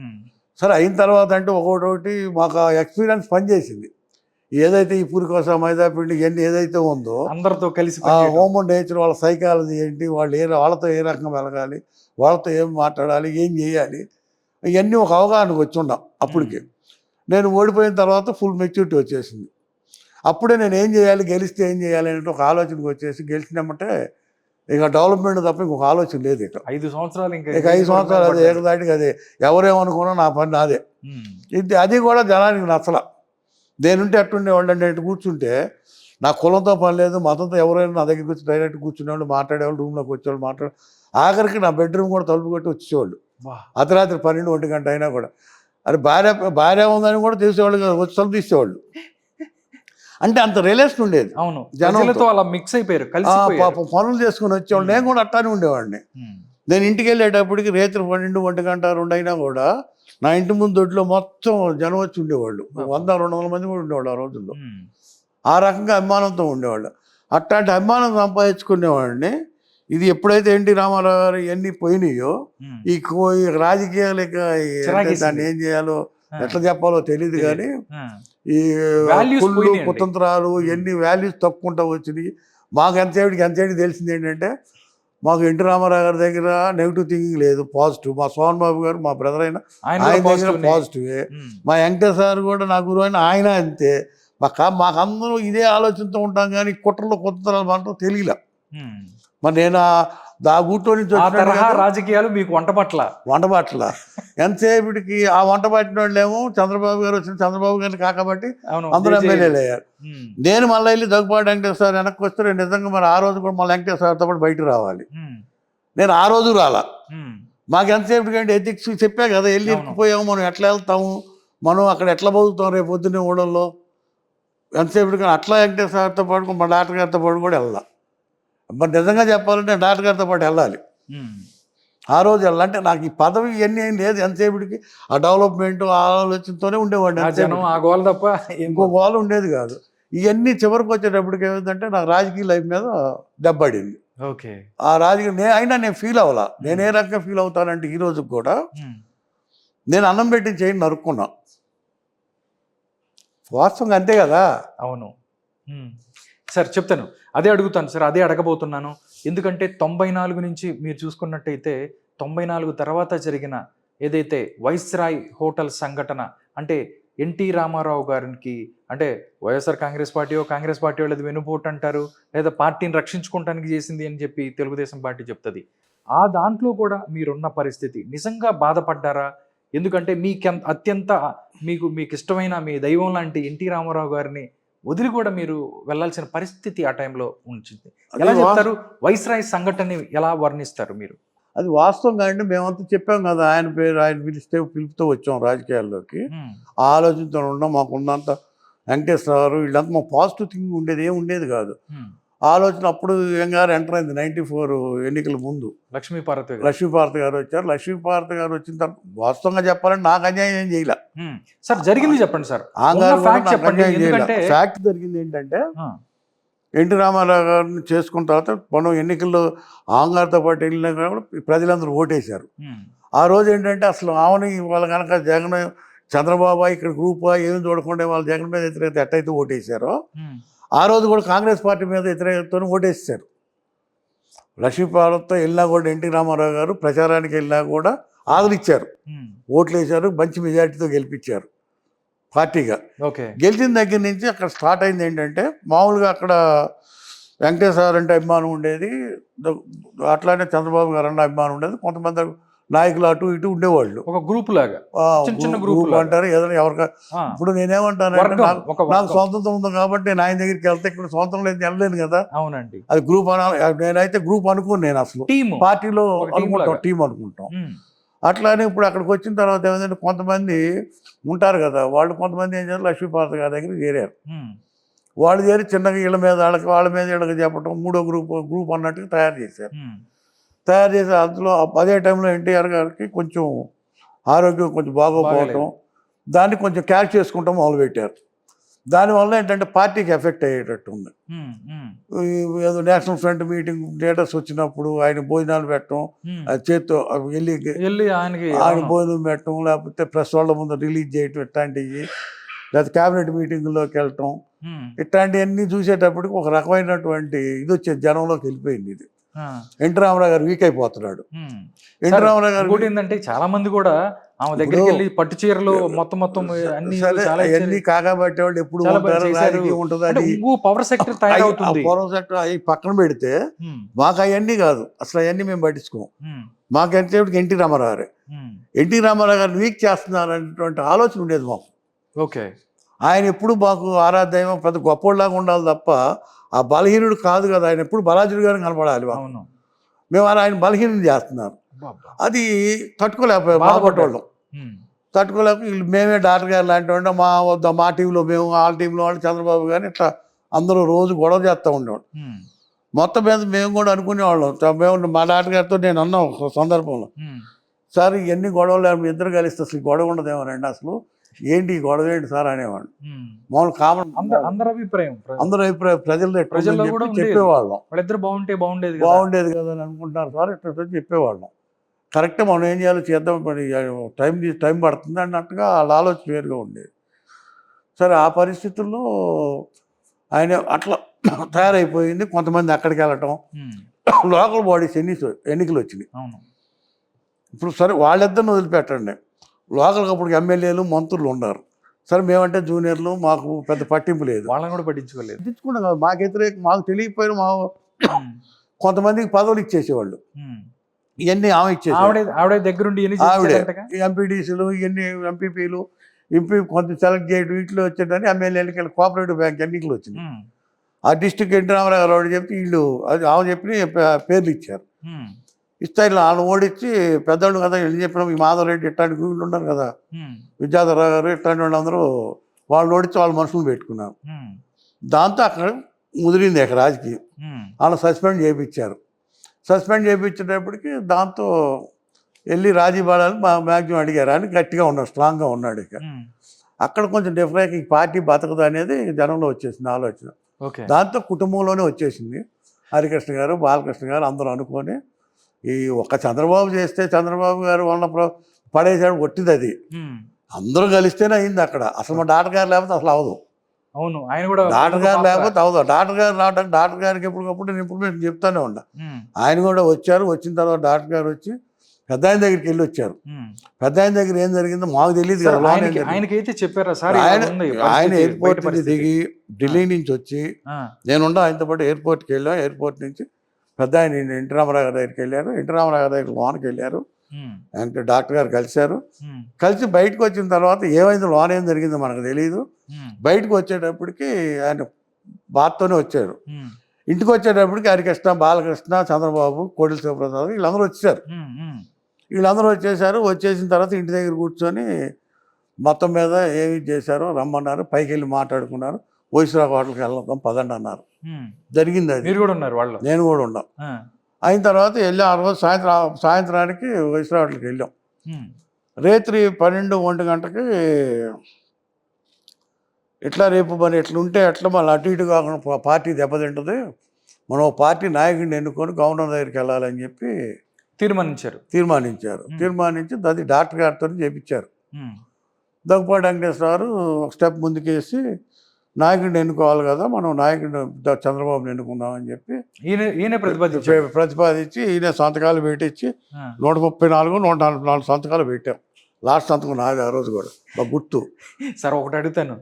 B: సరే అయిన తర్వాత అంటే ఒకటి మాకు ఆ ఎక్స్పీరియన్స్ పనిచేసింది. ఏదైతే ఈ పురికోస మైదాపిండి ఇవన్నీ ఏదైతే ఉందో
A: అందరితో కలిసి
B: ఆ హ్యూమన్ నేచర్, వాళ్ళ సైకాలజీ ఏంటి, వాళ్ళతో ఏ రకంగా వెలగాలి, వాళ్ళతో ఏం మాట్లాడాలి, ఏం చేయాలి, ఇవన్నీ ఒక అవగాహనకు వచ్చి ఉన్నాం. అప్పటికి నేను ఓడిపోయిన తర్వాత ఫుల్ మెచ్యూరిటీ వచ్చేసింది. అప్పుడే నేను ఏం చేయాలి, గెలిస్తే ఏం చేయాలి అనే ఒక ఆలోచనకు వచ్చేసి గెలిచినామంటే ఇక డెవలప్మెంట్ తప్ప ఇంకొక ఆలోచన లేదు. ఇక
A: 5 సంవత్సరాలు
B: ఇక 5 సంవత్సరాలు అదే ఏకదాటికి అదే, ఎవరేమనుకున్నా నా పని నాదే. అది కూడా జనానికి నచ్చల. నేనుంటే అట్టుండేవాళ్ళు అంటే కూర్చుంటే నా కులంతో పని లేదు, మతంతో ఎవరైనా నా దగ్గరికి వచ్చి డైరెక్ట్ కూర్చునేవాళ్ళు, మాట్లాడేవాళ్ళు, రూమ్లోకి వచ్చేవాళ్ళు ఆఖరికి నా బెడ్రూమ్ కూడా తలుపు కొట్టి వచ్చేవాళ్ళు. అర్ధరాత్రి 12, 1 గంట అయినా కూడా. అది భార్య ఉందని కూడా తీసేవాళ్ళు కాదు, వచ్చి తలుపు తీసేవాళ్ళు. అంటే అంత రిలేషన్ ఉండేది.
A: అవును, జనంతో అలా మిక్స్ అయిపోయారు,
B: పాపం పనులు చేసుకుని వచ్చేవాళ్ళు. నేను కూడా అట్టానే ఉండేవాడిని. నేను ఇంటికి వెళ్ళేటప్పటికి రాత్రి 12, 1 గంట 2 అయినా కూడా నా ఇంటి ముందు దొడ్లో మొత్తం జనం వచ్చి ఉండేవాళ్ళు. 100, 200 మంది కూడా ఉండేవాళ్ళు ఆ రోజుల్లో. ఆ రకంగా అభిమానంతో ఉండేవాళ్ళు. అట్లాంటి అభిమానం సంపాదించుకునేవాడిని. ఇది ఎప్పుడైతే ఎన్టీ రామారావు గారు ఇవన్నీ పోయినాయో, ఈ రాజకీయాలు దాన్ని ఏం చేయాలో ఎట్లా చెప్పాలో తెలియదు. కానీ ఈ కుళ్ళు కుతంత్రాలు ఇవన్నీ వాల్యూస్ తప్పుకుంటూ వచ్చినాయి. మాకు ఎంతసేపటికి తెలిసింది ఏంటంటే, మాకు ఎన్టీ రామారావు గారి దగ్గర నెగిటివ్ థింకింగ్ లేదు, పాజిటివ్. మా సోహన్ బాబు గారు మా బ్రదర్ అయినా ఆయన దగ్గర పాజిటివే. మా వెంకటేశ్వర సార్ కూడా నా గురువు అయినా ఆయన అంతే. మాకందరూ ఇదే ఆలోచనతో ఉంటాం, కానీ కుట్రలో కుతంత్రాలు మాత్రం తెలియలే. మరి నేను ఆ గూట్లో నుంచి
A: రాజకీయాలు మీకు వంట పట్ల
B: ఎంతసేపటికి ఆ వంట పట్టిన వాళ్ళేమో చంద్రబాబు గారు వచ్చిన చంద్రబాబు గారిని కాకబట్టి అందరూ ఎమ్మెల్యేలు అయ్యారు. నేను మళ్ళీ వెళ్ళి దగ్గుపాటి వెంకటేశ్వర సార్ వెనక్కి వస్తే నేను నిజంగా మరి ఆ రోజు కూడా మళ్ళీ వెంకటేశ్వర సార్తో పాటు బయటకు రావాలి. నేను ఆ రోజు రాలా. మాకు ఎంతసేపటికి అంటే ఎథిక్స్ చెప్పా కదా, వెళ్ళి ఎక్కిపోయాము, మనం ఎట్లా వెళ్తాము, మనం అక్కడ ఎట్లా బతుకుతాం రేపు పొద్దున్నే ఊళ్ళల్లో. ఎంతసేపటికి అట్లా వెంకటేశ్వర సార్తో పాటు మా డాక్టర్ గారితో పాటు కూడా వెళ్ళాలి. మరి నిజంగా చెప్పాలంటే డాక్టర్ గారితో పాటు వెళ్ళాలి. ఆ రోజు వెళ్ళాలంటే నాకు ఈ పదవి ఇవన్నీ ఏం లేదు. ఎంతసేపటికి ఆ డెవలప్మెంట్ ఆ ఆలోచనతోనే ఉండేవాడిని.
A: తప్ప
B: ఇంకో గోల ఉండేది కాదు. ఇవన్నీ చివరికి వచ్చేటప్పటికి ఏమిటంటే నాకు రాజకీయ లైఫ్ మీద దెబ్బడింది. ఆ రాజకీయ అయినా నేను ఫీల్ అవ్వాలా. నేను ఏ రకంగా ఫీల్ అవుతానంటే ఈ రోజుకి కూడా నేను అన్నం పెట్టి చేయి నరుక్కున్నా. వాస్తవంగా అంతే కదా.
A: అవును సార్, చెప్తాను, అదే అడుగుతాను సార్, అదే అడగబోతున్నాను. ఎందుకంటే 94 నుంచి మీరు చూసుకున్నట్టయితే 94 తర్వాత జరిగిన ఏదైతే వైస్రాయ్ హోటల్ సంఘటన, అంటే ఎన్టీ రామారావు గారికి అంటే వైఎస్ఆర్ కాంగ్రెస్ పార్టీ వాళ్ళది వెనుపోటు అంటారు, లేదా పార్టీని రక్షించుకోవటానికి చేసింది అని చెప్పి తెలుగుదేశం పార్టీ చెప్తుంది. ఆ దాంట్లో కూడా మీరున్న పరిస్థితి నిజంగా బాధపడ్డారా? ఎందుకంటే అత్యంత మీకు ఇష్టమైన మీ దైవం లాంటి ఎన్టీ రామారావు గారిని వదిలి కూడా మీరు వెళ్ళాల్సిన పరిస్థితి ఆ టైంలో ఉంచింది. ఎలా చెప్తారు? వైస్రాయ్ సంఘటనని ఎలా వర్ణిస్తారు మీరు?
B: అది వాస్తవంగా అండి. మేమంతా చెప్పాం కదా, ఆయన పిలుపుతో వచ్చాం రాజకీయాల్లోకి. ఆ ఆలోచనతో ఉన్నాం. మాకున్నంత వెంకటేశ్వరరావు వీళ్ళంతా మా పాజిటివ్ థింకింగ్ ఉండేది, ఏం ఉండేది కాదు. ఆలోచన అప్పుడు గారు ఎంటర్ అయింది 94 ఎన్నికల ముందు. లక్ష్మీపార్వతి గారు వచ్చారు. లక్ష్మీపార్వతి గారు వచ్చిన తర్వాత వాస్తవంగా చెప్పాలంటే నాకు అన్యాయం ఏం చేయలే
A: సార్. జరిగింది చెప్పండి సార్.
B: ఫ్యాక్ట్ జరిగింది ఏంటంటే, ఎన్టీ రామారావు గారిని చేసుకున్న తర్వాత మనం ఎన్నికల్లో ఆంగారితో పాటు వెళ్ళినా కూడా ప్రజలందరూ ఓటేశారు. ఆ రోజు ఏంటంటే అసలు ఆమెని వాళ్ళ కనుక జగన్ చంద్రబాబు ఇక్కడ గ్రూప్ ఏమి చూడకుండా వాళ్ళు జగన్ మీద వ్యతిరేకత ఎట్టయితే ఓటేశారో, ఆ రోజు కూడా కాంగ్రెస్ పార్టీ మీద వ్యతిరేకతతో ఓటేసారు. లక్ష్మీపార్వతితో వెళ్ళినా కూడా ఎన్టీ రామారావు గారు ప్రచారానికి వెళ్ళినా కూడా ఆదరించారు, ఓట్లు వేశారు, మంచి మెజార్టీతో గెలిపించారు పార్టీగా. గెలిచిన దగ్గర నుంచి అక్కడ స్టార్ట్ అయింది ఏంటంటే, మామూలుగా అక్కడ వెంకటేశ్వర అంటే అభిమానం ఉండేది, అట్లానే చంద్రబాబు గారు అన్న అభిమానం ఉండేది. కొంతమంది నాయకులు అటు ఇటు ఉండేవాళ్ళు, ఒక గ్రూప్ లాగా, గ్రూప్ అంటారు ఏదైనా ఎవరికా. ఇప్పుడు నేనేమంటానంటే, నాకు స్వాతంత్రం ఉంది కాబట్టి నేను ఆయన దగ్గరికి వెళ్తే ఇక్కడ స్వాతంత్రం లేదు వెళ్ళలేను కదా.
A: అవునండి,
B: అది గ్రూప్ నేనైతే గ్రూప్ అనుకోను. నేను అసలు పార్టీలో అనుకుంటాం, టీం అనుకుంటాం. అట్లానే ఇప్పుడు అక్కడికి వచ్చిన తర్వాత ఏమైందంటే, కొంతమంది ఉంటారు కదా, వాళ్ళు కొంతమంది ఏం చేశారు, లక్ష్మీపార్వతి గారి దగ్గర చేరారు. వాళ్ళు చేరి చిన్నగా వీళ్ళ మీద వాళ్ళ మీద వీళ్ళకి చెప్పడం, మూడో గ్రూప్ అన్నట్టుగా తయారు చేశారు. అందులో అదే టైంలో ఎన్టీఆర్ గారికి కొంచెం ఆరోగ్యం కొంచెం బాగోపోవటం, దాన్ని కొంచెం క్యాచ్ చేసుకుంటాం మొదలుపెట్టారు. దానివల్ల ఏంటంటే పార్టీకి ఎఫెక్ట్ అయ్యేటట్టు ఉంది. ఏదో నేషనల్ ఫ్రంట్ మీటింగ్ లీడర్స్ వచ్చినప్పుడు ఆయన భోజనాలు పెట్టడం, చేత్తో వెళ్ళి ఆయన భోజనం పెట్టడం, లేకపోతే ప్రెస్ వాళ్ళ ముందు రిలీజ్ చేయటం, ఇట్లాంటివి, లేకపోతే క్యాబినెట్ మీటింగ్లోకి వెళ్ళటం, ఇట్లాంటివన్నీ చూసేటప్పటికి ఒక రకమైనటువంటి ఇది వచ్చేది, జనంలోకి వెళ్ళిపోయింది. ఇది ఎన్టీ రామారావు గారు వీక్ అయిపోతున్నాడు. ఎన్టీ రామారావు గారు
A: ఏంటంటే చాలా మంది కూడా ఆమె దగ్గరికి వెళ్ళి పట్టు చీరలు మొత్తం
B: అన్ని కాకబట్టే వాళ్ళు ఎప్పుడు ఉంటుంది. అది
A: పవర్ సెక్టర్
B: పవర్ సెక్టర్ అవి పక్కన పెడితే మాకు అవన్నీ కాదు, అసలు అవన్నీ మేము పట్టించుకోం. మాకు ఎంతసేపటికి ఎన్టీ రామారావు గారిని వీక్ చేస్తున్నారు అనేటువంటి ఆలోచన ఉండేది మాకు. ఆయన ఎప్పుడు మాకు ఆరాధ్యం, పెద్ద గొప్పోళ్ళలాగా ఉండాలి తప్ప ఆ బలహీనుడు కాదు కదా. ఆయన ఎప్పుడు బలాజుడు గారిని కనపడాలి. మేము ఆయన బలహీనం చేస్తున్నారు.
A: అబ్బబ్బా.
B: అది తట్టుకోలేకపోయాం బాధపడ్డోళ్ళం. తట్టుకోలేక వీళ్ళు మేమే డాక్టర్ గారు లాంటి వాడు మా టీంలో మేము వాళ్ళ టీంలో వాళ్ళు చంద్రబాబు గారిని ఇట్లా అందరూ రోజు గొడవ చేస్తూ ఉండేవాడు. మొత్తం మీద మేము కూడా అనుకునేవాళ్ళం. మేము మా డాక్టర్ గారితో నేను అన్నాం ఒక సందర్భంలో, సార్ ఇవన్నీ గొడవలు మీ ఇద్దరు కలిస్తే అసలు గొడవ ఉండదేమోనండి, అసలు ఏంటి ఈ గొడవ ఏంటి సార్ అనేవాడు. మామూలు కామన్
A: అందరి అభిప్రాయం
B: ప్రజల్లో చెప్పేవాళ్ళం.
A: వాళ్ళిద్దరు బాగుండేది
B: కదా అని అనుకుంటున్నారు సార్ ఇట్లా చెప్పేవాళ్ళం. కరెక్ట్గా మనం ఏం చేయాలో చేద్దాం, పని టైం పడుతుంది అన్నట్టుగా వాళ్ళ ఆలోచన వేరుగా ఉండేది. సరే ఆ పరిస్థితుల్లో ఆయన అట్లా తయారైపోయింది. కొంతమంది అక్కడికి వెళ్ళటం, లోకల్ బాడీస్ ఎన్నికలు వచ్చినాయి. ఇప్పుడు సరే వాళ్ళిద్దరిని వదిలిపెట్టండి, లోకల్గా అప్పుడు ఎమ్మెల్యేలు మంత్రులు ఉన్నారు. సరే మేమంటే జూనియర్లు, మాకు పెద్ద పట్టింపు లేదు,
A: వాళ్ళని కూడా పట్టించుకున్నాం
B: కాదు. మాకు మాకు తెలియకపోయిన కొంతమందికి పదవులు ఇచ్చేసేవాళ్ళు. ఇవన్నీ ఆమె ఇచ్చేసి
A: ఆవిడ దగ్గరుండి
B: ఆవిడే ఎంపీడీసీలు, ఇవన్నీ ఎంపీపీలు, ఎంపీ కొంత సెలెక్ట్ చేయడం వీటిలో వచ్చేటని ఎమ్మెల్యే ఎన్నికలు, కోఆపరేటివ్ బ్యాంక్ ఎన్నికలు వచ్చినాయి. ఆ డిస్ట్రిక్ట్ ఎన్టీ రామారావు గారు చెప్తే వీళ్ళు అది ఆమె చెప్పి పేర్లు ఇచ్చారు. ఇస్తే వాళ్ళు ఓడించి పెద్దవాళ్ళు కదా వీళ్ళు చెప్పిన ఈ మాధవరెడ్డి ఇట్లాంటి వీళ్ళు ఉన్నారు కదా, విద్యాధరరావు గారు ఇట్లాంటి వాళ్ళందరూ వాళ్ళు ఓడించి వాళ్ళ మనుషులు పెట్టుకున్నారు. దాంతో అక్కడ ముదిరింది అక్కడ రాజకీయం. వాళ్ళు సస్పెండ్ చేయించారు. సస్పెండ్ చేయించేటప్పటికి దాంతో వెళ్ళి రాజీవాడాలని మ్యాక్సిమం అడిగారు. అని గట్టిగా ఉన్నాడు, స్ట్రాంగ్గా ఉన్నాడు. ఇక అక్కడ కొంచెం డిఫరెంట్, ఈ పార్టీ బతకదు అనేది జనంలో వచ్చేసింది ఆలోచన. దాంతో కుటుంబంలోనే వచ్చేసింది. హరికృష్ణ గారు, బాలకృష్ణ గారు అందరూ అనుకొని ఈ ఒక్క చంద్రబాబు చేస్తే చంద్రబాబు గారు వల్ల పడేసాడు, ఒట్టిది అది. అందరూ కలిస్తేనే అయింది అక్కడ. అసలు మా డాక్టర్ గారు లేకపోతే అసలు అవదు.
A: అవును, ఆయన కూడా
B: డాక్టర్ గారు లేకపోతే అవదు. డాక్టర్ గారు రావడానికి డాక్టర్ గారికి ఎప్పటికప్పుడు నేను ఇన్ఫర్మేషన్ చెప్తానే ఉన్నా. ఆయన కూడా వచ్చారు. వచ్చిన తర్వాత డాక్టర్ గారు వచ్చి పెద్ద ఆయన దగ్గరికి వెళ్ళి వచ్చారు. పెద్ద ఆయన దగ్గర ఏం జరిగిందో మాకు తెలియదు కదా.
A: ఆయనకైతే చెప్పారా సార్?
B: ఆయన ఎయిర్పోర్ట్ నుంచి దిగి ఢిల్లీ నుంచి వచ్చి నేనుండా ఆయనతో పాటు ఎయిర్పోర్ట్కి వెళ్ళాం. ఎయిర్పోర్ట్ నుంచి పెద్ద ఆయన ఎన్టీ రామారావు గారి దగ్గరికి వెళ్ళారు. ఎన్టీ రామారావు గారి దగ్గర లోనికి వెళ్ళారు. అంటే డాక్టర్ గారు కలిశారు. కలిసి బయటకు వచ్చిన తర్వాత ఏమైంది, లోన ఏం జరిగిందో మనకు తెలియదు. బయటకు వచ్చేటప్పటికి ఆయన బాత్తోనే వచ్చారు. ఇంటికి వచ్చేటప్పటికి హరికృష్ణ, బాలకృష్ణ, చంద్రబాబు, కోడెల శివప్రసాద్ వీళ్ళందరూ వచ్చారు. వీళ్ళందరూ వచ్చేసారు. వచ్చేసిన తర్వాత ఇంటి దగ్గర కూర్చొని మొత్తం మీద ఏమి చేశారో రమ్మన్నారు. పైకి వెళ్ళి మాట్లాడుకున్నారు. వైస్రాగ్ హోటల్కి వెళ్దాం పదండి అన్నారు. జరిగింది అది.
A: మీరు కూడా ఉన్నారు వాళ్ళు? నేను
B: కూడా ఉన్నా. అయిన తర్వాత వెళ్ళాం. ఆ రోజు సాయంత్రానికి వైస్రాగ్ హోటల్కి వెళ్ళాం. రాత్రి 12-1 గంటకి ఇట్లా రేపు మరి ఎట్లుంటే ఎట్లా మళ్ళీ అటు ఇటు కాకుండా పార్టీ దెబ్బతింటుంది, మనం పార్టీ నాయకుడిని ఎన్నుకొని గవర్నర్ దగ్గరికి వెళ్ళాలని చెప్పి తీర్మానించి అది డాక్టర్ గారితో చేయించారు. దగ్గుపాటి వెంకటేశ్వరరావు ఒక స్టెప్ ముందుకేసి నాయకుడిని ఎన్నుకోవాలి కదా, మనం నాయకుడిని చంద్రబాబుని ఎన్నుకుందామని చెప్పి
A: ఈయన
B: ప్రతిపాదించి ఈయన సంతకాలు పెట్టించి 134 సంతకాలు పెట్టాం. లాస్ట్ సంతకం నాది ఆ రోజు కూడా మా గుర్తు.
A: సార్ ఒకటి అడుగుతాను,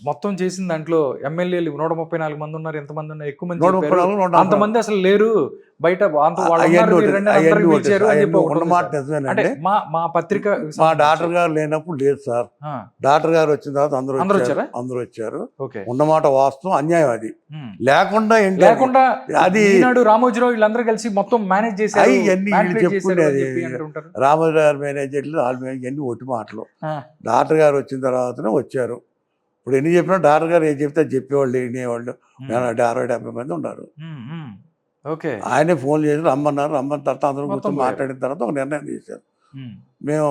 A: మొత్తం చేసిన దాంట్లో ఎమ్మెల్యేలు 134 మంది ఉన్నారు, ఎంతమంది ఉన్నారు? ఎక్కువ మంది, అంతమంది అసలు లేరు బయట. మా పత్రిక
B: మా డాక్టర్ గారు లేనప్పుడు లేదు సార్. డాక్టర్ గారు వచ్చిన తర్వాత అందరూ వచ్చారు. ఉన్నమాట వాస్తవం, అన్యాయం అది. లేకుండా
A: అది రామోజీరావు వీళ్ళందరూ కలిసి మొత్తం మేనేజ్ చేశారు.
B: చెప్పుకునేది రామోజీరావు గారు మేనేజర్లు ఇవన్నీ ఒట్టి మాటలు. డాక్టర్ గారు వచ్చిన తర్వాతనే వచ్చారు. ఇప్పుడు ఎన్ని చెప్పినా డాక్టర్ గారు ఏం చెప్తే చెప్పేవాళ్ళు, వినేవాళ్ళు 60-70 మంది ఉన్నారు. ఆయనే ఫోన్ చేసి రమ్మన్న తర్వాత అందరూ కూర్చొని మాట్లాడిన తర్వాత ఒక నిర్ణయం చేశారు. మేము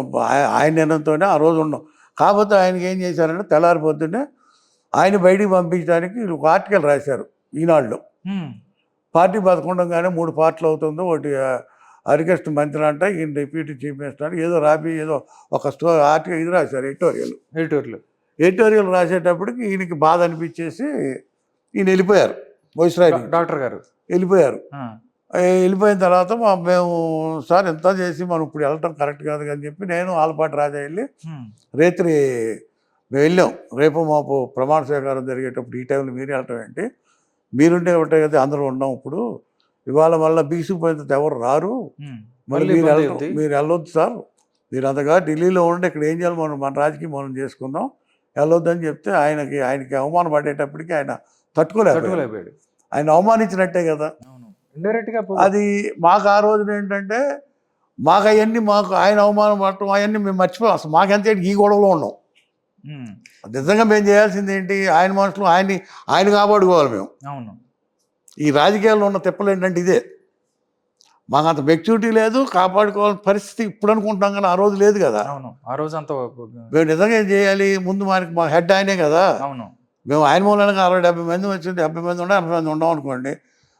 B: ఆయన నిర్ణయంతోనే ఆ రోజు ఉన్నాం. కాకపోతే ఆయనకి ఏం చేశారంటే తెల్లారిపోతుంటే ఆయన బయటికి పంపించడానికి ఒక ఆర్టికల్ రాశారు ఈనాడులో. పార్టీ బతకుండగానే 3 పార్టీలు అవుతుందో, ఒకటి హరికృష్ణ మంత్రి అంట, ఈయన డిప్యూటీ చీఫ్ మినిస్టర్ అంటే ఏదో ఏదో ఒక ఆర్టికల్ ఇది రాశారు. ఎడిటోరియల్ రాసేటప్పటికి ఈయనకి బాధ అనిపించేసి ఈయన వెళ్ళిపోయారు. వైస్రాయ్
A: డాక్టర్ గారు వెళ్ళిపోయారు.
B: వెళ్ళిపోయిన తర్వాత మేము సార్ ఎంత చేసి మనం ఇప్పుడు వెళ్ళటం కరెక్ట్ కాదు అని చెప్పి నేను ఆలపాటి రాజా వెళ్ళి రాత్రి మేము వెళ్ళాం. రేపు మాపు ప్రమాణ స్వీకారం జరిగేటప్పుడు ఈ టైంలో మీరు వెళ్ళటం ఏంటి, మీరుంటే ఉంటాయి కదా, అందరూ ఉన్నాం. ఇప్పుడు ఇవాళ మళ్ళీ బీసుకుపోయిన తర్వాత ఎవరు రారు, మళ్ళీ మీరు వెళ్ళొద్దు సార్, మీరు అంతగా ఢిల్లీలో ఉండి ఇక్కడ ఏం చేయాలి, మన రాజకీయం మనం చేసుకుందాం, వెళ్ళొద్దని చెప్తే ఆయనకి అవమానం పడేటప్పటికి ఆయన తట్టుకోలేకపోయాడు. ఆయన అవమానించినట్టే కదా.
A: ఇండైరెక్ట్ గా
B: అది మాకు ఆ రోజున ఏంటంటే మాకు అవన్నీ మాకు ఆయన అవమానం పడటం అవన్నీ మేము మర్చిపోయాం. అసలు మాకెంత ఈ గొడవలో ఉన్నాం. నిజంగా మేము చేయాల్సింది ఏంటి, ఆయన మనుషులు ఆయన కాపాడుకోవాలి మేము.
A: అవును.
B: ఈ రాజకీయాల్లో ఉన్న తిప్పలు ఏంటంటే ఇదే, మాకు అంత మెచ్యూరిటీ లేదు, కాపాడుకోవాలని పరిస్థితి ఇప్పుడు అనుకుంటాం కానీ ఆ రోజు లేదు కదా.
A: అవును, ఆ రోజు అంత
B: మేము నిజంగా ఏం చేయాలి, ముందు మనకి మా హెడ్ ఆయనే కదా.
A: అవును.
B: మేము ఆయన మూలంగా 60-70 మంది వచ్చింది, 70 మంది ఉండే 80 మంది ఉండం అనుకోండి,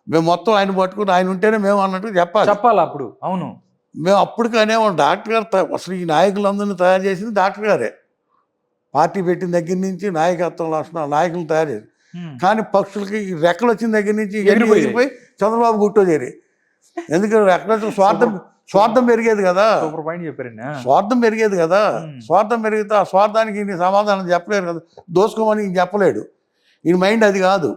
B: మేము మొత్తం ఆయన పట్టుకుని ఆయన ఉంటేనే మేము అన్నట్టు చెప్పాలి
A: అప్పుడు. అవును,
B: మేము అప్పటికనే డాక్టర్ గారు అసలు ఈ నాయకులందరినీ తయారు చేసింది డాక్టర్ గారే. పార్టీ పెట్టిన దగ్గర నుంచి నాయకత్వం లక్షణాలు నాయకులు తయారు చేసి, కానీ పక్షులకి ఈ రెక్కలు వచ్చిన దగ్గర నుంచి ఎగిరిపోయి చంద్రబాబు గుట్టో చేరి. ఎందుకంటే రెక్కలు స్వార్థం పెరిగేది కదా. స్వార్థం పెరిగేది కదా. స్వార్థం పెరిగితే ఆ స్వార్థానికి ఈయన సమాధానం చెప్పలేరు కదా, దోసుకోమని ఈయన చెప్పలేడు. ఈయన మైండ్ అది కాదు.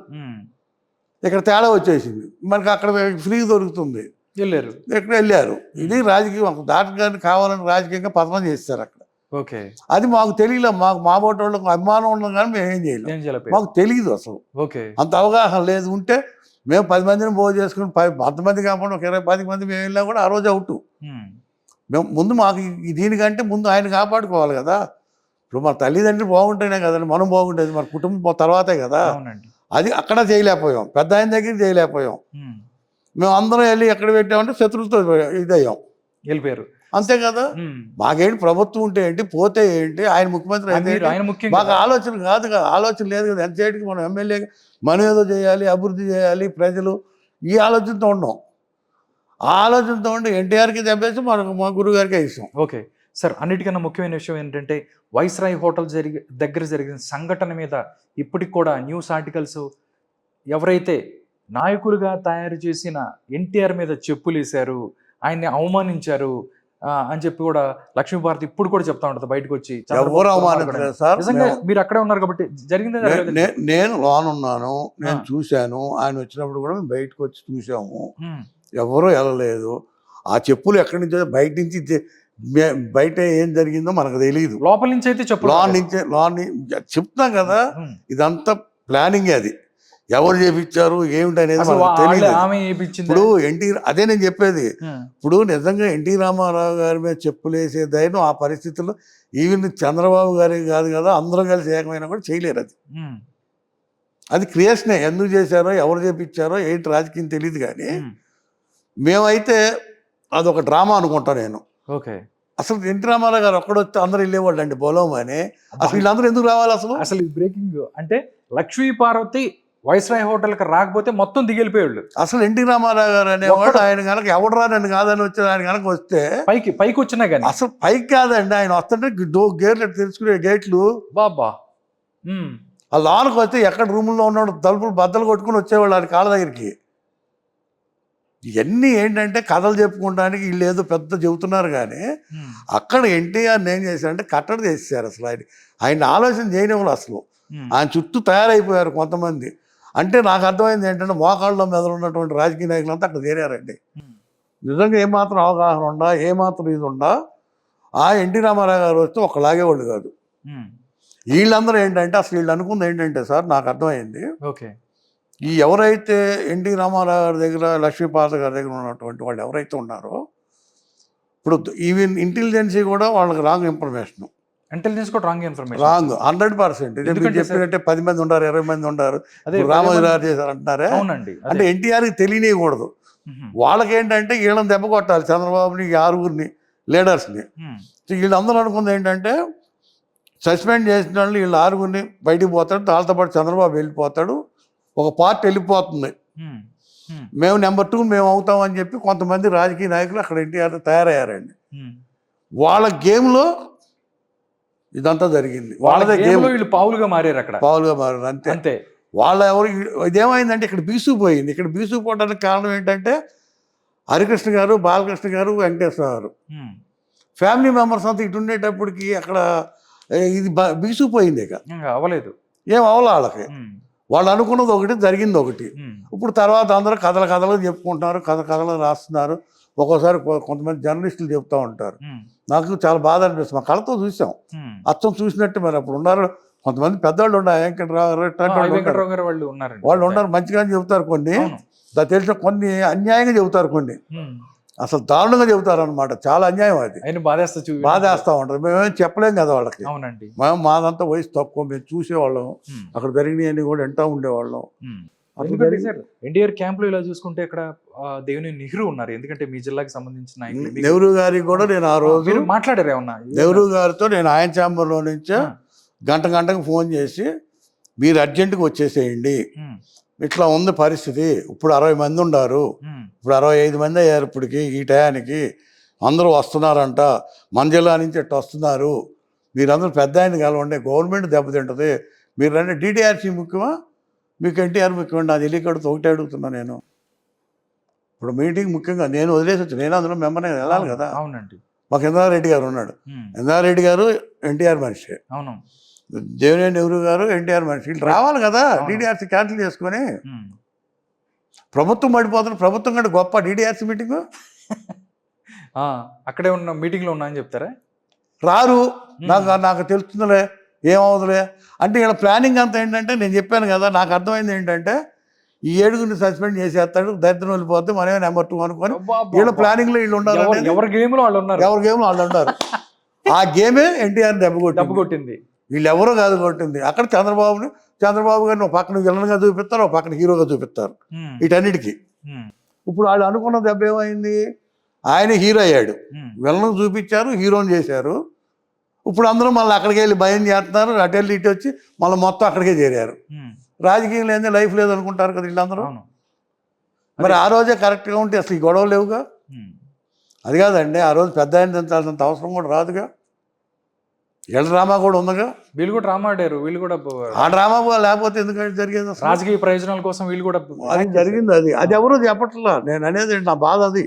B: ఇక్కడ తేడా వచ్చేసింది, మనకి అక్కడ ఫ్రీ దొరుకుతుంది,
A: వెళ్ళారు,
B: ఎక్కడ వెళ్ళారు. ఇది రాజకీయం, డాక్టర్ గారిని కావాలని రాజకీయంగా పతనం చేస్తారు అక్కడ.
A: ఓకే,
B: అది మాకు తెలియలే. మాకు మా బోటి వాళ్ళకు అభిమానం ఉన్నాం కానీ మేము ఏం చేయలేము, మాకు తెలియదు అసలు.
A: ఓకే, అంత
B: అవగాహన లేదు. ఉంటే మేము 10 మందిని భోజనం చేసుకుని 10 మంది కాకుండా ఒక 20 మంది మేము వెళ్ళినా కూడా ఆ రోజు అవుట్. మేము ముందు మాకు దీనికంటే ముందు ఆయన కాపాడుకోవాలి కదా. ఇప్పుడు మన తల్లిదండ్రులు బాగుంటేనే కదండి మనం బాగుంటేది, మన కుటుంబం తర్వాతే కదా. అది అక్కడ చేయలేకపోయాం, పెద్ద ఆయన దగ్గర చేయలేకపోయాం. మేము అందరం వెళ్ళి ఎక్కడ పెట్టామంటే శత్రువులతో ఇదయ్యాం,
A: వెళ్ళిపోయారు,
B: అంతే కదా. మాకేంటి ప్రభుత్వం ఉంటే ఏంటి, పోతే ఏంటి, ఆయన ముఖ్యమంత్రి అయితే మాకు ఆలోచన కాదు కదా, ఆలోచన లేదు కదా. ఎంతసేటికి మనం ఎమ్మెల్యే మనం ఏదో చేయాలి, అభివృద్ధి చేయాలి, ప్రజలు ఈ ఆలోచనతో ఉన్నాం. ఆ ఆలోచనతో ఉండి ఎన్టీఆర్కి దెబ్బేసి మనకు మా గురువు గారికి ఇస్తాం.
A: ఓకే సార్, అన్నిటికన్నా ముఖ్యమైన విషయం ఏంటంటే వైస్రాయ్ హోటల్ దగ్గర జరిగిన సంఘటన మీద ఇప్పటికి కూడా న్యూస్ ఆర్టికల్స్ ఎవరైతే నాయకులుగా తయారు చేసిన ఎన్టీఆర్ మీద చెప్పులు వేశారు, ఆయన్ని అవమానించారు అని చెప్పి కూడా లక్ష్మీభారతి ఇప్పుడు కూడా చెప్తా ఉంటుంది బయటకు వచ్చి.
B: ఎవరు అవమానించలేదు సార్,
A: నిజంగా మీరు అక్కడే ఉన్నారు కాబట్టి జరిగింది.
B: నేను లోన్ ఉన్నాను, నేను చూశాను. ఆయన వచ్చినప్పుడు కూడా మేము బయటకు వచ్చి చూసాము, ఎవరూ వెళ్ళలేదు. ఆ చెప్పులు ఎక్కడి నుంచో బయట నుంచి, బయట ఏం జరిగిందో మనకు తెలియదు.
A: లోపల నుంచి అయితే చెప్పు,
B: లోన్ చెప్తాం కదా, ఇదంతా ప్లానింగ్. అది ఎవరు చేపించారు ఏమిటి అనేది తెలియదు. ఇప్పుడు అదే నేను చెప్పేది. ఇప్పుడు నిజంగా ఎన్టీ రామారావు గారి మీద చెప్పులేసే ధైర్యం ఆ పరిస్థితుల్లో ఈవెన్ చంద్రబాబు గారి కాదు కదా, అందరం కలిసి ఏకమైనా కూడా చేయలేరు. అది క్రియేషనే. ఎందుకు చేశారో ఎవరు చేపించారో ఏంటి రాజకీయం తెలియదు, కానీ మేమైతే అదొక డ్రామా అనుకుంటా నేను.
A: ఓకే,
B: అసలు ఎన్టీ రామారావు గారు ఒక్కడొస్తే అందరూ వెళ్ళేవాళ్ళు అండి బోలం అని. అసలు వీళ్ళందరూ ఎందుకు రావాలి అసలు?
A: అసలు బ్రేకింగ్ అంటే లక్ష్మీ పార్వతి వైస్రాయ్ హోటల్కి రాకపోతే మొత్తం దిగిలిపోయాడు.
B: అసలు ఎన్టీ రామారావు గారు అనేవాడు ఆయన కనుక ఎవడు రాని కాదని వచ్చాడు. ఆయన కనుక వస్తే
A: పైకి వచ్చినా కానీ
B: అసలు పైకి కాదండి, ఆయన వస్తుంటే గేట్లు తెలుసుకునే గేట్లు
A: బాబా
B: ఆ లోనకు వస్తే ఎక్కడ రూముల్లో ఉన్నాడు తలుపులు బద్దలు కొట్టుకుని వచ్చేవాళ్ళు ఆయన కాళ్ళ దగ్గరికి. ఇవన్నీ ఏంటంటే కథలు చెప్పుకోవడానికి వీళ్ళు ఏదో పెద్ద చెబుతున్నారు, కానీ అక్కడ ఎన్టీఆర్ని ఏం చేశారంటే కట్టడి చేసేసారు. అసలు ఆయన ఆలోచన చేయనివ్వరు. అసలు ఆయన చుట్టూ తయారైపోయారు కొంతమంది. అంటే నాకు అర్థమైంది ఏంటంటే మోకాళ్ళ మీద ఉన్నటువంటి రాజకీయ నాయకులంతా అక్కడ చేరారండి. నిజంగా ఏమాత్రం అవగాహన ఉండా, ఏమాత్రం ఇది ఉండా ఆ ఎన్టీ రామారావు గారు వస్తే ఒకలాగేవాళ్ళు కాదు. వీళ్ళందరూ ఏంటంటే అసలు వీళ్ళు అనుకుంది ఏంటంటే సార్, నాకు అర్థమైంది,
A: ఓకే,
B: ఈ ఎవరైతే ఎన్టీ రామారావు గారి దగ్గర లక్ష్మీపార్వతి గారి దగ్గర ఉన్నటువంటి వాళ్ళు ఎవరైతే ఉన్నారో, ఇప్పుడు ఈవెన్ ఇంటెలిజెన్సీ కూడా వాళ్ళకి రాంగ్ ఇన్ఫర్మేషన్.
A: ఇంటెలిజెన్స్ కూడా రాంగ్ ఇన్ఫర్మేషన్,
B: రాంగ్ 100%. చెప్పినట్టే 10 మంది ఉండారు, 20 మంది ఉండారు, రామోజీ గారు చేశారు అంటున్నారే.
A: అంటే
B: ఎన్టీఆర్కి తెలియనియకూడదు. వాళ్ళకేంటంటే వీళ్ళని దెబ్బ కొట్టాలి, చంద్రబాబుని, 6 లీడర్స్ని. వీళ్ళందరూ అనుకుంది ఏంటంటే సస్పెండ్ చేసిన వాళ్ళు వీళ్ళు 6 బయటికి పోతాడు, వాళ్ళతో పాటు చంద్రబాబు వెళ్ళిపోతాడు, ఒక పార్టీ వెళ్ళిపోతుంది, మేము నెంబర్ 2 మేము అవుతామని చెప్పి కొంతమంది రాజకీయ నాయకులు అక్కడ ఎన్టీఆర్ తయారయ్యారండి. వాళ్ళ గేమ్లో ఇదంతా జరిగింది. వాళ్ళదే గేమ్.
A: వీళ్ళు పావులుగా మారారు, అక్కడ
B: పావులుగా మారారు, అంతే అంతే. వాళ్ళ ఎవరు ఇదేమైందంటే ఇక్కడ బీసుకుపోయింది. ఇక్కడ బీసుకుపోవడానికి కారణం ఏంటంటే హరికృష్ణ గారు, బాలకృష్ణ గారు, వెంకటేశ్వర గారు ఫ్యామిలీ మెంబర్స్ అంతా ఇటు ఉండేటప్పటికి అక్కడ ఇది బీసుకుపోయింది. ఇక
A: అవ్వలేదు,
B: ఏం అవ్వాలి వాళ్ళకి. వాళ్ళు అనుకున్నది ఒకటి, జరిగింది ఒకటి. ఇప్పుడు తర్వాత అందరూ కథలు చెప్పుకుంటున్నారు, కథలు రాస్తున్నారు. ఒక్కోసారి కొంతమంది జర్నలిస్టులు చెప్తూ ఉంటారు. నాకు చాలా బాధ అనిపిస్తుంది. మా కళ్ళతో చూసాం, అచ్చం చూసినట్టు. మరి అప్పుడు ఉన్నారు కొంతమంది పెద్దవాళ్ళు ఉన్నారు,
A: వెంకట్రావు గారు వాళ్ళు ఉన్నారండి.
B: వాళ్ళు ఉన్నారు, మంచిగానే చెబుతారు కొన్ని, నాకు తెలిసిన కొన్ని అన్యాయంగా చెబుతారు, కొన్ని అసలు దారుణంగా చెబుతారు అనమాట. చాలా అన్యాయం అది, బాధేస్తూ ఉంటుంది. మేమేం చెప్పలేం కదా వాళ్ళకి.
A: అవునండి.
B: మేము మాదంతా వయసు తక్కువ, మేము చూసేవాళ్ళం, అక్కడ జరిగినవన్నీ కూడా వింటూ ఉండేవాళ్ళం.
A: ఎన్టీఆర్ క్యాంప్ లో ఇలా చూసుకుంటే ఇక్కడ దేవిని నెహ్రూ ఉన్నారు, ఎందుకంటే మీ జిల్లాకి సంబంధించిన నాయకులు.
B: నెహ్రూ గారికి కూడా నేను ఆ రోజు
A: మాట్లాడారు ఏమన్నా?
B: నెహ్రూ గారితో నేను ఆయన ఛాంబర్లో నుంచే గంటకు ఫోన్ చేసి, మీరు అర్జెంటుగా వచ్చేసేయండి, ఇట్లా ఉంది పరిస్థితి, ఇప్పుడు 60 మంది ఉన్నారు, ఇప్పుడు 65 మంది అయ్యారు, ఇప్పటికి ఈ టయానికి అందరూ వస్తున్నారంట, మన జిల్లా నుంచి ఇట్లా వస్తున్నారు, మీరందరూ పెద్ద ఆయన కలవండి, గవర్నమెంట్ దెబ్బతింటుంది, మీరు రండి. DDRC ముఖ్యమా మీకు ఎన్టీఆర్ ముఖ్యమండి? అది వెళ్ళికడుతూ ఒకటే అడుగుతున్నా నేను. ఇప్పుడు మీటింగ్ ముఖ్యంగా నేను వదిలేసి వచ్చి, నేను అందులో మెంబర్ని వెళ్ళాలి కదా.
A: అవునండి.
B: మాకు ఇంద్రారెడ్డి గారు ఉన్నాడు, ఇంద్రారెడ్డి గారు ఎన్టీఆర్ మనిషి,
A: అవును,
B: దేవినేని నెహ్రూ గారు ఎన్టీఆర్ మనిషి, వీళ్ళు రావాలి కదా. DDRC క్యాన్సిల్ చేసుకొని ప్రభుత్వం పడిపోతున్న, ప్రభుత్వం కంటే గొప్ప DDRC మీటింగు.
A: అక్కడే ఉన్న మీటింగ్లో ఉన్నా అని చెప్తారా?
B: రారు, నాకు తెలుస్తుందిలే, ఏమవుతులే అంటే. వీళ్ళ ప్లానింగ్ అంతా ఏంటంటే, నేను చెప్పాను కదా, నాకు అర్థమైంది ఏంటంటే, ఈ 7గురిని సస్పెండ్ చేసేస్తాడు, దరిద్రం వెళ్ళిపోతే మనమే నెంబర్ 2 అనుకొని వీళ్ళ ప్లానింగ్లో వీళ్ళు ఉండాలి.
A: ఎవరి గేమ్లో వాళ్ళు
B: ఉన్నారు. ఆ గేమే ఎన్టీఆర్ దెబ్బ కొట్టింది. వీళ్ళు ఎవరో కాదు కొట్టింది. అక్కడ చంద్రబాబు గారిని ఒక పక్కన విలన్గా చూపిస్తారు, ఒక పక్కన హీరోగా చూపిస్తారు వీటన్నిటికీ. ఇప్పుడు వాళ్ళు అనుకున్న దెబ్బ ఏమైంది? ఆయన హీరో అయ్యాడు, విలన్ చూపించారు, హీరోని చేశారు. ఇప్పుడు అందరూ మళ్ళీ అక్కడికి వెళ్ళి భయం చేస్తున్నారు, అటు వెళ్ళి ఇటు వచ్చి మళ్ళీ మొత్తం అక్కడికే చేరారు. రాజకీయం లేదే లైఫ్ లేదనుకుంటారు కదా వీళ్ళందరూ. మరి ఆ రోజే కరెక్ట్గా ఉంటే అసలు ఈ గొడవలు లేవుగా. అది కాదండి, ఆ రోజు పెద్ద ఆయన దించాల్సినంత అవసరం కూడా రాదుగా. వీళ్ళ డ్రామా కూడా ఉందిగా,
A: వీళ్ళు కూడా డ్రామా ఆడారు, వీళ్ళు కూడా
B: ఆ డ్రామా లేకపోతే ఎందుకంటే జరిగేది
A: రాజకీయ ప్రయోజనాల కోసం వీళ్ళు కూడా
B: అది జరిగింది. అది ఎవరూ చెప్పట్లా. నేను అనేది నా బాధ అది.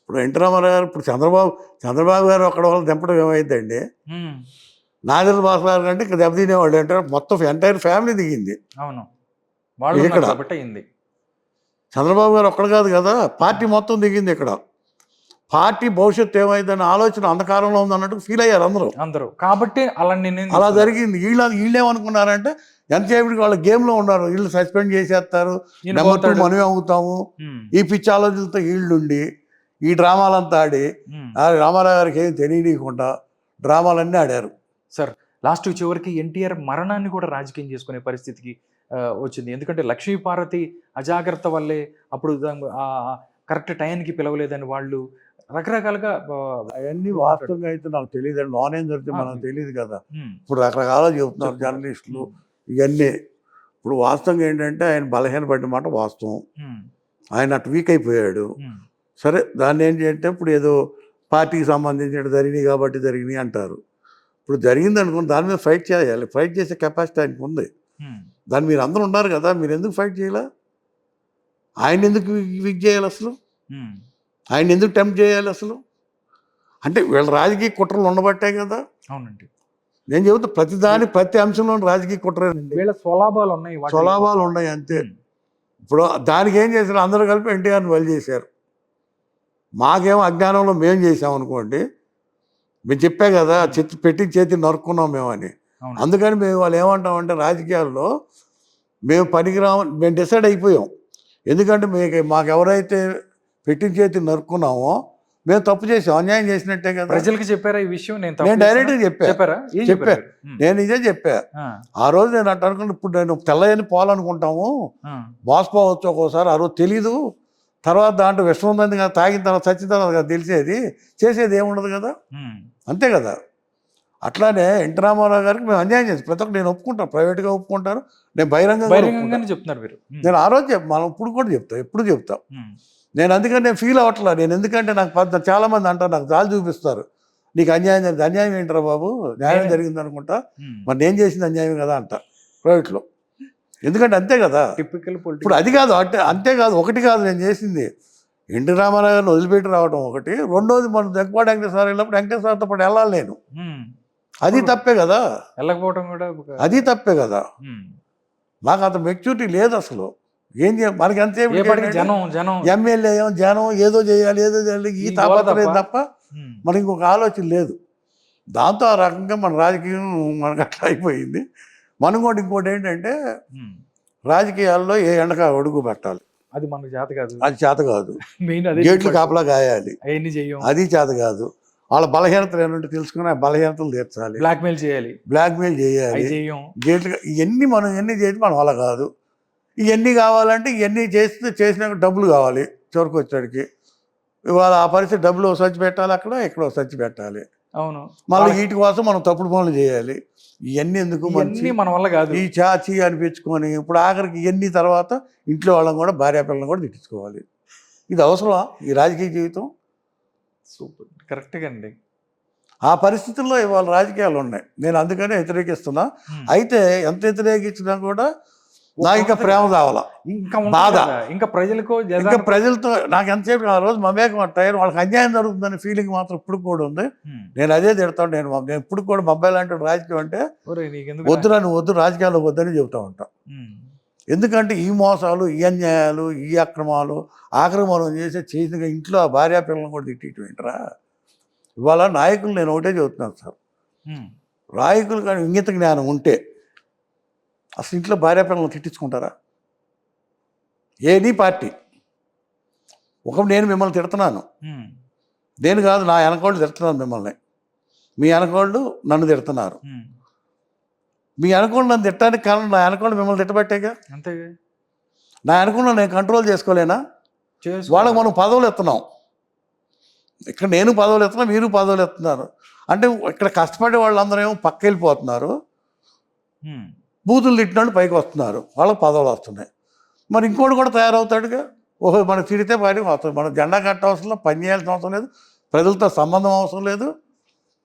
B: ఇప్పుడు ఎన్టీ రామారావు గారు, ఇప్పుడు చంద్రబాబు గారు అక్కడ వాళ్ళు దింపడం ఏమైందండి? నాగేంద్ర బాబు గారు కంటే ఇక్కడ దెబ్బతినేవాళ్ళు ఏంటంటే మొత్తం ఎంటైర్ ఫ్యామిలీ దిగింది.
A: అవును, వాళ్ళు ఇక్కడ
B: చంద్రబాబు గారు ఒక్కడ కాదు కదా, పార్టీ మొత్తం దిగింది. ఇక్కడ పార్టీ భవిష్యత్తు ఏమైందని ఆలోచన అంధకారంలో ఉంది అన్నట్టు ఫీల్ అయ్యారు అందరూ.
A: కాబట్టి
B: అలా జరిగింది. వీళ్ళేమనుకున్నారంటే ఎంతసేపటికి వాళ్ళ గేమ్లో ఉన్నారు, వీళ్ళు సస్పెండ్ చేసేస్తారు, నెంబర్ 2 మనమే అవుతాము, ఈ పిచ్చి ఆలోచనలతో వీళ్ళుండి ఈ డ్రామాలంతా ఆడి రామారావు గారికి ఏం తెలియకుండా డ్రామాలన్నీ ఆడారు.
A: సార్, లాస్ట్ చివరికి ఎన్టీఆర్ మరణాన్ని కూడా రాజకీయం చేసుకునే పరిస్థితికి వచ్చింది. ఎందుకంటే లక్ష్మీపార్వతి అజాగ్రత్త వల్లే అప్పుడు కరెక్ట్ టైంకి పిలవలేదని వాళ్ళు రకరకాలుగా
B: అవన్నీ వాస్తవంగా అయితే నాకు తెలియదు, నాన్ ఏం జరిగితే మనకు తెలియదు కదా. ఇప్పుడు రకరకాల చెబుతున్నారు జర్నలిస్టులు ఇవన్నీ. ఇప్పుడు వాస్తవంగా ఏంటంటే ఆయన బలహీనపడిన మాట వాస్తవం, ఆయన అటు వీక్ అయిపోయాడు. సరే, దాన్ని ఏంటి అంటే ఇప్పుడు ఏదో పార్టీకి సంబంధించిన జరిగినాయి అంటారు. ఇప్పుడు జరిగింది అనుకోండి, దాని మీద ఫైట్ చేయాలి, ఫైట్ చేసే కెపాసిటీ ఆయనకు ఉంది. దాన్ని మీరు అందరూ ఉన్నారు కదా, మీరు ఎందుకు ఫైట్ చేయాలా? ఆయన ఎందుకు వీక్ చేయాలి అసలు? ఆయన ఎందుకు టెంప్ట్ చేయాలి అసలు? అంటే వీళ్ళ రాజకీయ కుట్రలు ఉండబట్టే కదా.
A: అవునండి,
B: నేను చెబుతా, ప్రతి అంశంలో రాజకీయ కుట్రేనండి,
A: వీళ్ళ
B: స్వలాభాలు ఉన్నాయి అంతే. ఇప్పుడు దానికి ఏం చేశారు, అందరూ కలిపి ఎన్టీఆర్ని బలి చేశారు. మాకేమో అజ్ఞానంలో మేము చేసామనుకోండి, మేము చెప్పే కదా పెట్టి చేతి నరుక్కున్నాం మేమని. అందుకని మేము వాళ్ళు ఏమంటామంటే రాజకీయాల్లో మేము పనికిరామని మేము డిసైడ్ అయిపోయాం. ఎందుకంటే మాకు ఎవరైతే పెట్టిన చేతి నరుక్కున్నామో మేము తప్పు చేసాం, అన్యాయం చేసినట్టే కదా.
A: ప్రజలకి చెప్పారా ఈ విషయం?
B: నేను డైరెక్ట్గా చెప్పా. నేను ఇదే చెప్పా ఆ రోజు. నేను అట్లా అనుకుంటే ఇప్పుడు నేను తెల్లయని పోవాలనుకుంటాము, మోసపోవచ్చు ఒక్కోసారి, ఆ రోజు తెలీదు, తర్వాత దాంట్లో విషం ఉందని కదా, తాగిన తర్వాత చచ్చిన తర్వాత కదా తెలిసేది, చేసేది ఏముండదు కదా, అంతే కదా. అట్లానే ఎన్టీ రామారావు గారికి మేము అన్యాయం చేస్తాం, ప్రతి ఒక్కరు నేను ఒప్పుకుంటాను, ప్రైవేట్గా ఒప్పుకుంటాను, నేను బహిరంగంగా
A: చెప్తున్నారు మీరు.
B: నేను ఆ రోజు మనం ఇప్పుడు కూడా ఎప్పుడు చెప్తాం. నేను అందుకని నేను ఫీల్ అవ్వట్లా. నేను ఎందుకంటే నాకు చాలామంది అంటారు, నాకు దారి చూపిస్తారు, నీకు అన్యాయం జరిగింది. అన్యాయం ఏంటరా బాబు, న్యాయం జరిగింది అనుకుంటా, మరి నేను చేసింది అన్యాయం కదా అంట ప్రైవేట్లో. ఎందుకంటే అంతే కదా. ఇప్పుడు అది కాదు, అంతేకాదు, ఒకటి కాదు నేను చేసింది, ఎన్టీ రామారావు గారిని వదిలిపెట్టి రావడం ఒకటి, రెండోది మనం దగ్గపాటి వెంకటేశ్వర వెళ్ళినప్పుడు వెంకటేశ్వరతో పాటు వెళ్ళాలి నేను, అది తప్పే కదా.
A: వెళ్ళకపోవడం కూడా
B: అది తప్పే కదా. నాకు అంత మెచ్యూరిటీ లేదు అసలు. ఏం చేయాలి మనకి ఎంతసేపు ఎమ్మెల్యే జనం ఏదో చేయాలి ఈ తాపత్రయం తప్ప మనకి ఇంకొక ఆలోచన లేదు. దాంతో ఆ రకంగా మన రాజకీయం మనకు అట్లా అయిపోయింది. మనం కూడా ఇంకోటి ఏంటంటే రాజకీయాల్లో ఏ ఎండక అడుగు పెట్టాలి,
A: అది మనకు చేత కాదు,
B: అది చేత కాదు.
A: మెయిన్ అదే
B: గేట్లు కాపలా గాయాలి,
A: అవన్నీ చెయ్యం,
B: అది చేత కాదు. వాళ్ళ బలహీనతలు ఏంటంటే తెలుసుకుని ఆ బలహీనతలు తీర్చాలి,
A: బ్లాక్మెయిల్ చేయాలి,
B: బ్లాక్మెయిల్ చేయాలి,
A: చెయ్యం.
B: గేట్లు ఇవన్నీ మనం ఎన్ని చేసి మన వల్ల కాదు. ఇవన్నీ కావాలంటే ఇవన్నీ చేసినాక డబ్బులు కావాలి చివరికి వచ్చేటికి. ఇవాళ ఆ పరిస్థితి డబ్బులు సర్చి పెట్టాలి, అక్కడ ఎక్కడో సర్చి పెట్టాలి.
A: అవును,
B: మళ్ళీ వీటి కోసం మనం తప్పుడు పనులు చేయాలి. ఇవన్నీ ఎందుకు మంచి
A: మన వల్ల కాదు,
B: ఈ చాచి అనిపించుకొని ఇప్పుడు ఆఖరికి ఇవన్నీ తర్వాత ఇంట్లో వాళ్ళని కూడా భార్య పిల్లలను కూడా తిట్టించుకోవాలి. ఇది అవసరమా ఈ రాజకీయ జీవితం?
A: సూపర్, కరెక్ట్గా అండి.
B: ఆ పరిస్థితుల్లో ఇవాళ రాజకీయాలు ఉన్నాయి. నేను అందుకనే వ్యతిరేకిస్తున్నా. అయితే ఎంత వ్యతిరేకించినా కూడా నాకు ఇంకా ప్రేమ కావాలా,
A: ఇంకా
B: బాధ,
A: ఇంకా ప్రజలకు,
B: ఇంకా ప్రజలతో నాకు ఎంతసేపు ఆ రోజు మమేకం టైర్ వాళ్ళకి అన్యాయం జరుగుతుందనే ఫీలింగ్ మాత్రం ఇప్పుడు కూడా ఉంది. నేను అదే తిడతాను. నేను ఇప్పుడు కూడా మా అబ్బాయి లాంటి రాజకీయం అంటే వద్దురా, నువ్వు వద్దు, రాజకీయాల్లో వద్దని చెబుతూ ఉంటా. ఎందుకంటే ఈ మోసాలు, ఈ అన్యాయాలు, ఈ అక్రమాలు, ఆక్రమణం చేసిన ఇంట్లో ఆ భార్యా పిల్లలను కూడా తిట్టేయటం ఏంటరా? ఇవాళ నాయకులు నేను ఒకటే చెబుతున్నాను సార్, నాయకులు కానీ ఇంగిత జ్ఞానం ఉంటే అసలు ఇంట్లో భార్య పిల్లలను తిట్టించుకుంటారా? ఏది పార్టీ నేను మిమ్మల్ని తిడుతున్నాను, నేను కాదు, నా వెనకోళ్ళు తిడుతున్నాను మిమ్మల్ని, మీ వెనకోళ్ళు నన్ను తిడుతున్నారు. మీ వెనకోళ్ళు నన్ను తిట్టడానికి కారణం నా వెనకోళ్ళు మిమ్మల్ని తిట్టబట్టేగా.
A: అంతేగా,
B: నా వెనకోళ్ళు నేను కంట్రోల్ చేసుకోలేనా? వాళ్ళకి మనం పదవులు ఎత్తున్నాం. ఇక్కడ నేను పదవులు ఎత్తున్నా, మీరు పదవులు ఎత్తున్నారు. అంటే ఇక్కడ కష్టపడే వాళ్ళందరూ ఏమో పక్క వెళ్ళిపోతున్నారు, బూతులు తిట్టిన వాళ్ళు పైకి వస్తున్నారు, వాళ్ళకి పదవులు వస్తున్నాయి. మరి ఇంకోటి కూడా తయారవుతాడుగా. ఓహో, మనకు తిడితే పని వస్తుంది, మనం జెండా కట్ట అవసరం లేదు, పని చేయాల్సిన అవసరం లేదు, ప్రజలతో సంబంధం అవసరం లేదు.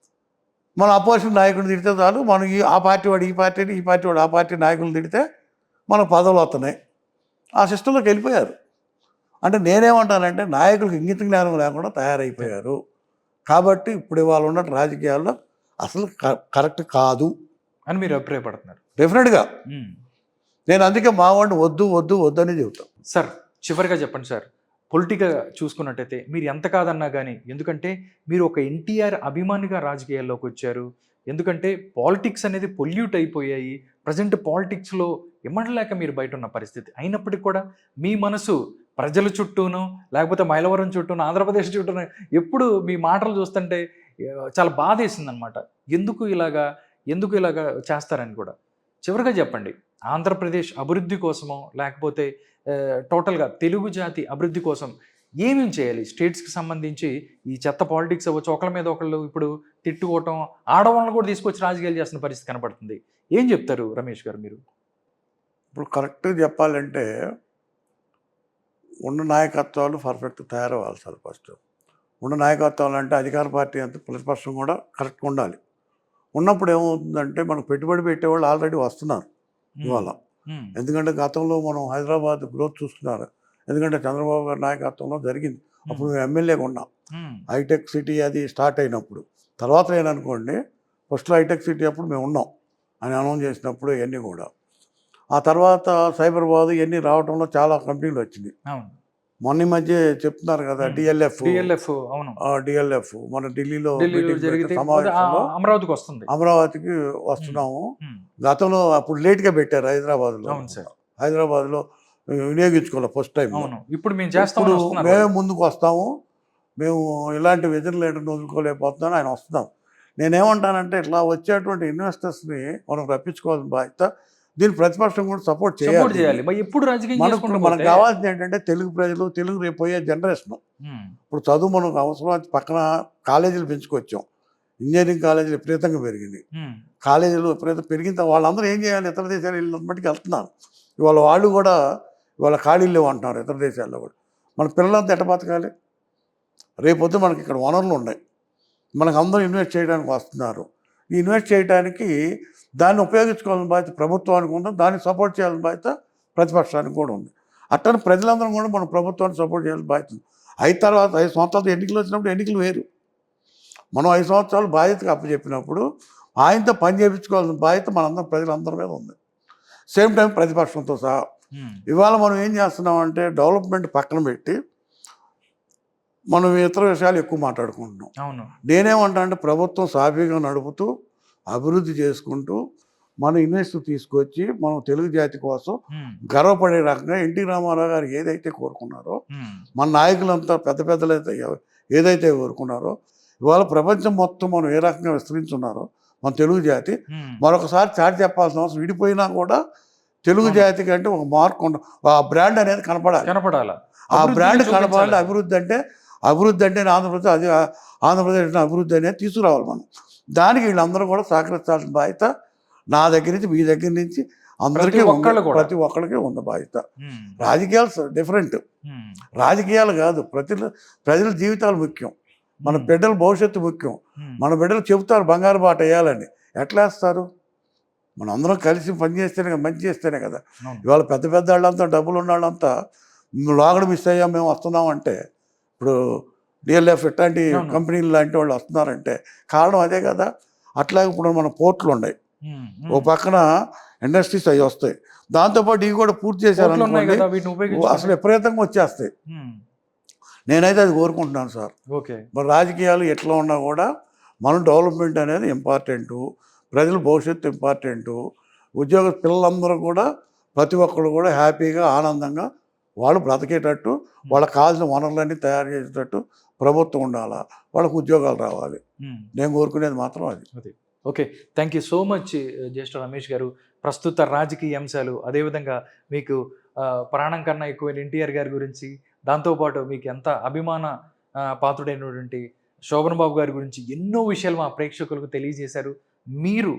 B: మన అపోజిషన్ నాయకుడిని తిడితే చాలు, మనం ఆ పార్టీ వాడు ఈ పార్టీని, ఈ పార్టీ వాడు ఆ పార్టీ నాయకులు తిడితే మనకు పదవులు వస్తున్నాయి. ఆ సిస్టంలోకి వెళ్ళిపోయారు. అంటే నేనేమంటానంటే నాయకులకు ఇంగిత జ్ఞానం లేకుండా తయారైపోయారు. కాబట్టి ఇప్పుడు ఇవాళ ఉన్న రాజకీయాల్లో అసలు కరెక్ట్ కాదు
A: అని మీరు అభిప్రాయపడుతున్నారు?
B: డెఫినెట్గా. నేను అందుకే మా వాడిని వద్దు వద్దు వద్దు అని చెబుతాను.
A: సార్, చివరిగా చెప్పండి సార్, పొలిటికల్గా చూసుకున్నట్టయితే మీరు ఎంత కాదన్నా కానీ, ఎందుకంటే మీరు ఒక ఎన్టీఆర్ అభిమానిగా రాజకీయాల్లోకి వచ్చారు. ఎందుకంటే పాలిటిక్స్ అనేది పొల్యూట్ అయిపోయాయి. ప్రజెంట్ పాలిటిక్స్లో ఇమ్మడలేక మీరు బయట ఉన్న పరిస్థితి అయినప్పటికీ కూడా మీ మనసు ప్రజల చుట్టూను, లేకపోతే మైలవరం చుట్టూను, ఆంధ్రప్రదేశ్ చుట్టూను, ఎప్పుడు మీ మాటలు చూస్తుంటే చాలా బాధ వేసింది అనమాట. ఎందుకు ఇలాగా చేస్తారని కూడా. చివరిగా చెప్పండి, ఆంధ్రప్రదేశ్ అభివృద్ధి కోసమో లేకపోతే టోటల్గా తెలుగు జాతి అభివృద్ధి కోసం ఏమేమి చేయాలి? స్టేట్స్కి సంబంధించి ఈ చెత్త పాలిటిక్స్ అవ్వచ్చు, ఒకళ్ళ మీద ఒకళ్ళు ఇప్పుడు తిట్టుకోవటం, ఆడవాళ్ళని కూడా తీసుకొచ్చి రాజకీయాలు చేస్తున్న పరిస్థితి కనపడుతుంది. ఏం చెప్తారు రమేష్ గారు మీరు?
B: ఇప్పుడు కరెక్ట్గా చెప్పాలంటే ఉన్న నాయకత్వాలు పర్ఫెక్ట్ తయారవ్వాలి సార్. ఫస్ట్ ఉన్న నాయకత్వాలు అంటే అధికార పార్టీ అంత ప్రతిపక్షం కూడా కరెక్ట్గా ఉండాలి. ఉన్నప్పుడు ఏమవుతుందంటే మనకు పెట్టుబడి పెట్టేవాళ్ళు ఆల్రెడీ వస్తున్నారు ఇవాళ. ఎందుకంటే గతంలో మనం హైదరాబాద్ గ్రోత్ చూస్తున్నారు, ఎందుకంటే చంద్రబాబు గారి నాయకత్వంలో జరిగింది. అప్పుడు మేము ఎమ్మెల్యేగా ఉన్నాం. హైటెక్ సిటీ అది స్టార్ట్ అయినప్పుడు, తర్వాత ఏననుకోండి ఫస్ట్లో హైటెక్ సిటీ అప్పుడు మేము ఉన్నాం అని అనౌన్స్ చేసినప్పుడు ఇవన్నీ కూడా. ఆ తర్వాత సైబరాబాద్ ఇవన్నీ రావడంలో చాలా కంపెనీలు వచ్చినాయి. మొన్న మధ్య చెప్తున్నారు కదా డిఎల్ఎఫ్, మన ఢిల్లీలో సమావేశంలో అమరావతికి వస్తున్నాము. గతంలో అప్పుడు లేట్గా పెట్టారు హైదరాబాద్లో వినియోగించుకోవాలి ఫస్ట్ టైం.
A: ఇప్పుడు
B: మేమే ముందుకు వస్తాము, మేము ఇలాంటి విజన్ లీడర్ని వదులుకోలేకపోతున్నాను, ఆయన వస్తున్నాం. నేనేమంటానంటే ఇట్లా వచ్చేటువంటి ఇన్వెస్టర్స్ని మనం రప్పించుకోవాల్సిన బాధ్యత, దీని ప్రతిపక్షం కూడా సపోర్ట్ చేయాలి. మనకు కావాల్సింది ఏంటంటే తెలుగు ప్రజలు, తెలుగు రేపు పోయే జనరేషన్. ఇప్పుడు చదువు మనకు అవసరం, పక్కన కాలేజీలు పెంచుకొచ్చాం, ఇంజనీరింగ్ కాలేజీలు విపరీతంగా పెరిగింది, కాలేజీలు విపరీతం పెరిగిన వాళ్ళందరూ ఏం చేయాలి? ఇతర దేశాలు వెళ్ళినప్పటికీ వెళ్తున్నారు. ఇవాళ వాళ్ళు కూడా ఇవాళ ఖాళీలు లేవు అంటున్నారు ఇతర దేశాల్లో కూడా. మన పిల్లలంతా ఎట్ట బతకాలి? రేపొద్దు మనకి ఇక్కడ వనరులు ఉన్నాయి, మనకు అందరూ ఇన్వెస్ట్ చేయడానికి వస్తున్నారు. ఈ ఇన్వెస్ట్ చేయడానికి దాన్ని ఉపయోగించుకోవాలని బాధ్యత ప్రభుత్వానికి ఉంది, దాన్ని సపోర్ట్ చేయాలని బాధ్యత ప్రతిపక్షానికి కూడా ఉంది. అట్లనే ప్రజలందరం కూడా మనం ప్రభుత్వాన్ని సపోర్ట్ చేయాల్సిన బాధ్యత ఉంది. 5 సంవత్సరాలు ఎన్నికలు వచ్చినప్పుడు ఎన్నికలు వేరు, మనం 5 సంవత్సరాలు బాధ్యతగా అప్పచెప్పినప్పుడు ఆయనతో పని చేయించుకోవాల్సిన బాధ్యత మనందరం ప్రజలందరి మీద ఉంది, సేమ్ టైం ప్రతిపక్షంతో సహా. ఇవాళ మనం ఏం చేస్తున్నామంటే డెవలప్మెంట్ పక్కన పెట్టి మనం ఇతర విషయాలు ఎక్కువ మాట్లాడుకుంటున్నాం.
A: అవును.
B: నేనేమంటా అంటే ప్రభుత్వం సాఫీగా నడుపుతూ అభివృద్ధి చేసుకుంటూ మన ఇన్వెస్ట్ తీసుకొచ్చి మనం తెలుగు జాతి కోసం గర్వపడే రకంగా ఎన్టీ రామారావు గారు ఏదైతే కోరుకున్నారో, మన నాయకులంతా పెద్ద పెద్దలైతే ఏదైతే కోరుకున్నారో, ఇవాళ ప్రపంచం మొత్తం మనం ఏ రకంగా విస్తరించున్నారో మన తెలుగు జాతి మరొకసారి చాటి చెప్పాల్సిన అవసరం, విడిపోయినా కూడా తెలుగు జాతికి అంటే ఒక మార్క్ ఆ బ్రాండ్ అనేది కనపడాలి. ఆ బ్రాండ్ కనపడాలి. అభివృద్ధి అంటే ఆంధ్రప్రదేశ్, అది ఆంధ్రప్రదేశ్ అభివృద్ధి అనేది తీసుకురావాలి మనం. దానికి వీళ్ళందరూ కూడా సహకరించాల్సిన బాధ్యత నా దగ్గర నుంచి, మీ దగ్గర నుంచి అందరికీ, ప్రతి ఒక్కరికి ఉన్న బాధ్యత. రాజకీయాలు డిఫరెంట్, రాజకీయాలు కాదు, ప్రజల జీవితాలు ముఖ్యం, మన బిడ్డల భవిష్యత్తు ముఖ్యం. మన బిడ్డలు చెబుతారు బంగారు బాట వేయాలని, ఎట్లా వేస్తారు? మనం అందరం కలిసి పనిచేస్తేనే, మంచి చేస్తేనే కదా. ఇవాళ పెద్ద పెద్ద వాళ్ళంతా, డబ్బులు ఉన్న వాళ్ళంతా లోగడ మిస్ అయ్యాం మేము వస్తున్నామంటే, ఇప్పుడు డిఎల్ఎఫ్ ఇట్లాంటి కంపెనీలు లాంటి వాళ్ళు వస్తున్నారంటే కారణం అదే కదా. అట్లాగే ఇప్పుడు మన పోర్ట్లు ఉన్నాయి, ఓ పక్కన ఇండస్ట్రీస్ అవి వస్తాయి, దాంతోపాటు ఇవి కూడా పూర్తి చేశారనుకోండి అసలు విపరీతంగా వచ్చేస్తాయి. నేనైతే అది కోరుకుంటున్నాను సార్. మరి రాజకీయాలు ఎట్లా ఉన్నా కూడా మనం డెవలప్మెంట్ అనేది ఇంపార్టెంటు, ప్రజల భవిష్యత్తు ఇంపార్టెంటు, ఉద్యోగ పిల్లలందరూ కూడా ప్రతి ఒక్కరు కూడా హ్యాపీగా ఆనందంగా వాళ్ళు బ్రతికేటట్టు, వాళ్ళకి కావాల్సిన వనరులన్నీ తయారు చేసేటట్టు ప్రభుత్వం ఉండాలా, వాళ్ళకు ఉద్యోగాలు రావాలి. నేను కోరుకునేది మాత్రం అది.
A: Okay, thank you so much జ్యేష్ఠ రమేష్ గారు. ప్రస్తుత రాజకీయ అంశాలు, అదేవిధంగా మీకు ప్రాణం కన్నా ఎక్కువైన ఎన్టీఆర్ గారి గురించి, దాంతోపాటు మీకు ఎంత అభిమాన పాత్రుడైనటువంటి శోభన్ బాబు గారి గురించి ఎన్నో విషయాలు మా ప్రేక్షకులకు తెలియజేశారు. మీరు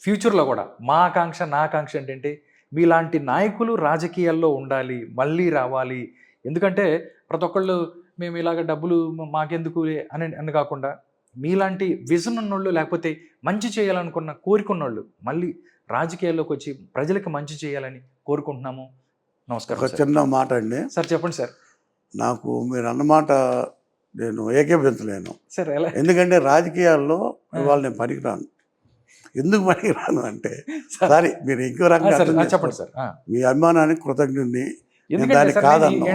A: ఫ్యూచర్లో కూడా మా ఆకాంక్ష, నా ఆకాంక్ష ఏంటంటే మీలాంటి నాయకులు రాజకీయాల్లో ఉండాలి, మళ్ళీ రావాలి. ఎందుకంటే ప్రతి ఒక్కళ్ళు మేము ఇలాగ డబ్బులు మాకెందుకు అని కాకుండా మీలాంటి విజన్ ఉన్నోళ్ళు, లేకపోతే మంచి చేయాలనుకున్న కోరుకున్నోళ్ళు మళ్ళీ రాజకీయాల్లోకి వచ్చి ప్రజలకు మంచి చేయాలని కోరుకుంటున్నాము. నమస్కారం.
B: ఒక చిన్న మాట అండి
A: సార్. చెప్పండి సార్.
B: నాకు మీరు అన్నమాట నేను ఏకీభవించలేను
A: సార్. ఎలా?
B: ఎందుకంటే రాజకీయాల్లో ఇవాళ నేను పనికిరాను. ఎందుకు పనికిరాను అంటే, సారీ మీరు ఇంకో రకంగా
A: చెప్పండి సార్.
B: మీ అభిమానానికి కృతజ్ఞుడిని,
A: దానికి కాదన్నా.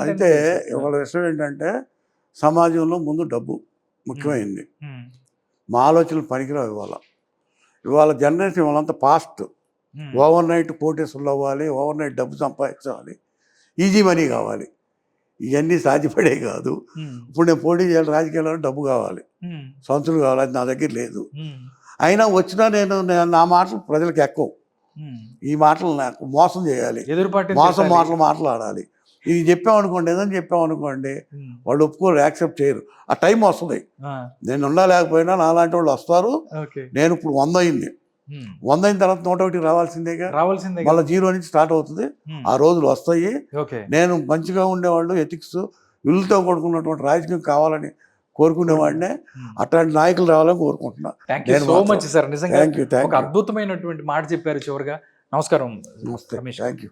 B: అయితే ఇవాళ విషయం ఏంటంటే సమాజంలో ముందు డబ్బు ముఖ్యమైంది. మా ఆలోచనలు పనికిరావు. ఇవాళ జనరేషన్ వాళ్ళంతా ఫాస్ట్, ఓవర్ నైట్ కోటేశ్వర్లు అవ్వాలి, ఓవర్ నైట్ డబ్బు సంపాదించాలి, ఈజీ మనీ కావాలి. ఇవన్నీ సాధ్యపడే కాదు. ఇప్పుడు నేను పోటీ చేయాలి, రాజకీయాల్లో డబ్బు కావాలి, సంచులు కావాలి, అది నా దగ్గర లేదు. అయినా వచ్చినా నేను నా మాటలు ప్రజలకు ఎక్కువ, ఈ మాటలు నాకు మోసం చేయాలి, మోసం మాటలు మాట్లాడాలి. ఇది చెప్పామనుకోండి, ఏదని చెప్పామనుకోండి వాళ్ళు ఒప్పుకోరు, యాక్సెప్ట్ చేయరు. ఆ టైం వస్తుంది, నేను ఉండలేకపోయినా నాలాంటి వాళ్ళు వస్తారు. నేను ఇప్పుడు 100 అయింది, 100 అయిన తర్వాత 101 రావాల్సిందేగా. మళ్ళీ 0 నుంచి స్టార్ట్ అవుతుంది. ఆ రోజులు వస్తాయి. నేను మంచిగా ఉండేవాళ్ళు, ఎథిక్స్ విలువతో కూడుకున్నటువంటి రాజకీయం కావాలని కోరుకునేవాడినే. అట్లాంటి నాయకులు రావాలని కోరుకుంటున్నా.
A: So much sir. నిజంగా ఒక అద్భుతమైనటువంటి మాట చెప్పారు చివరిగా. నమస్కారం.
B: నమస్తే. Thank you.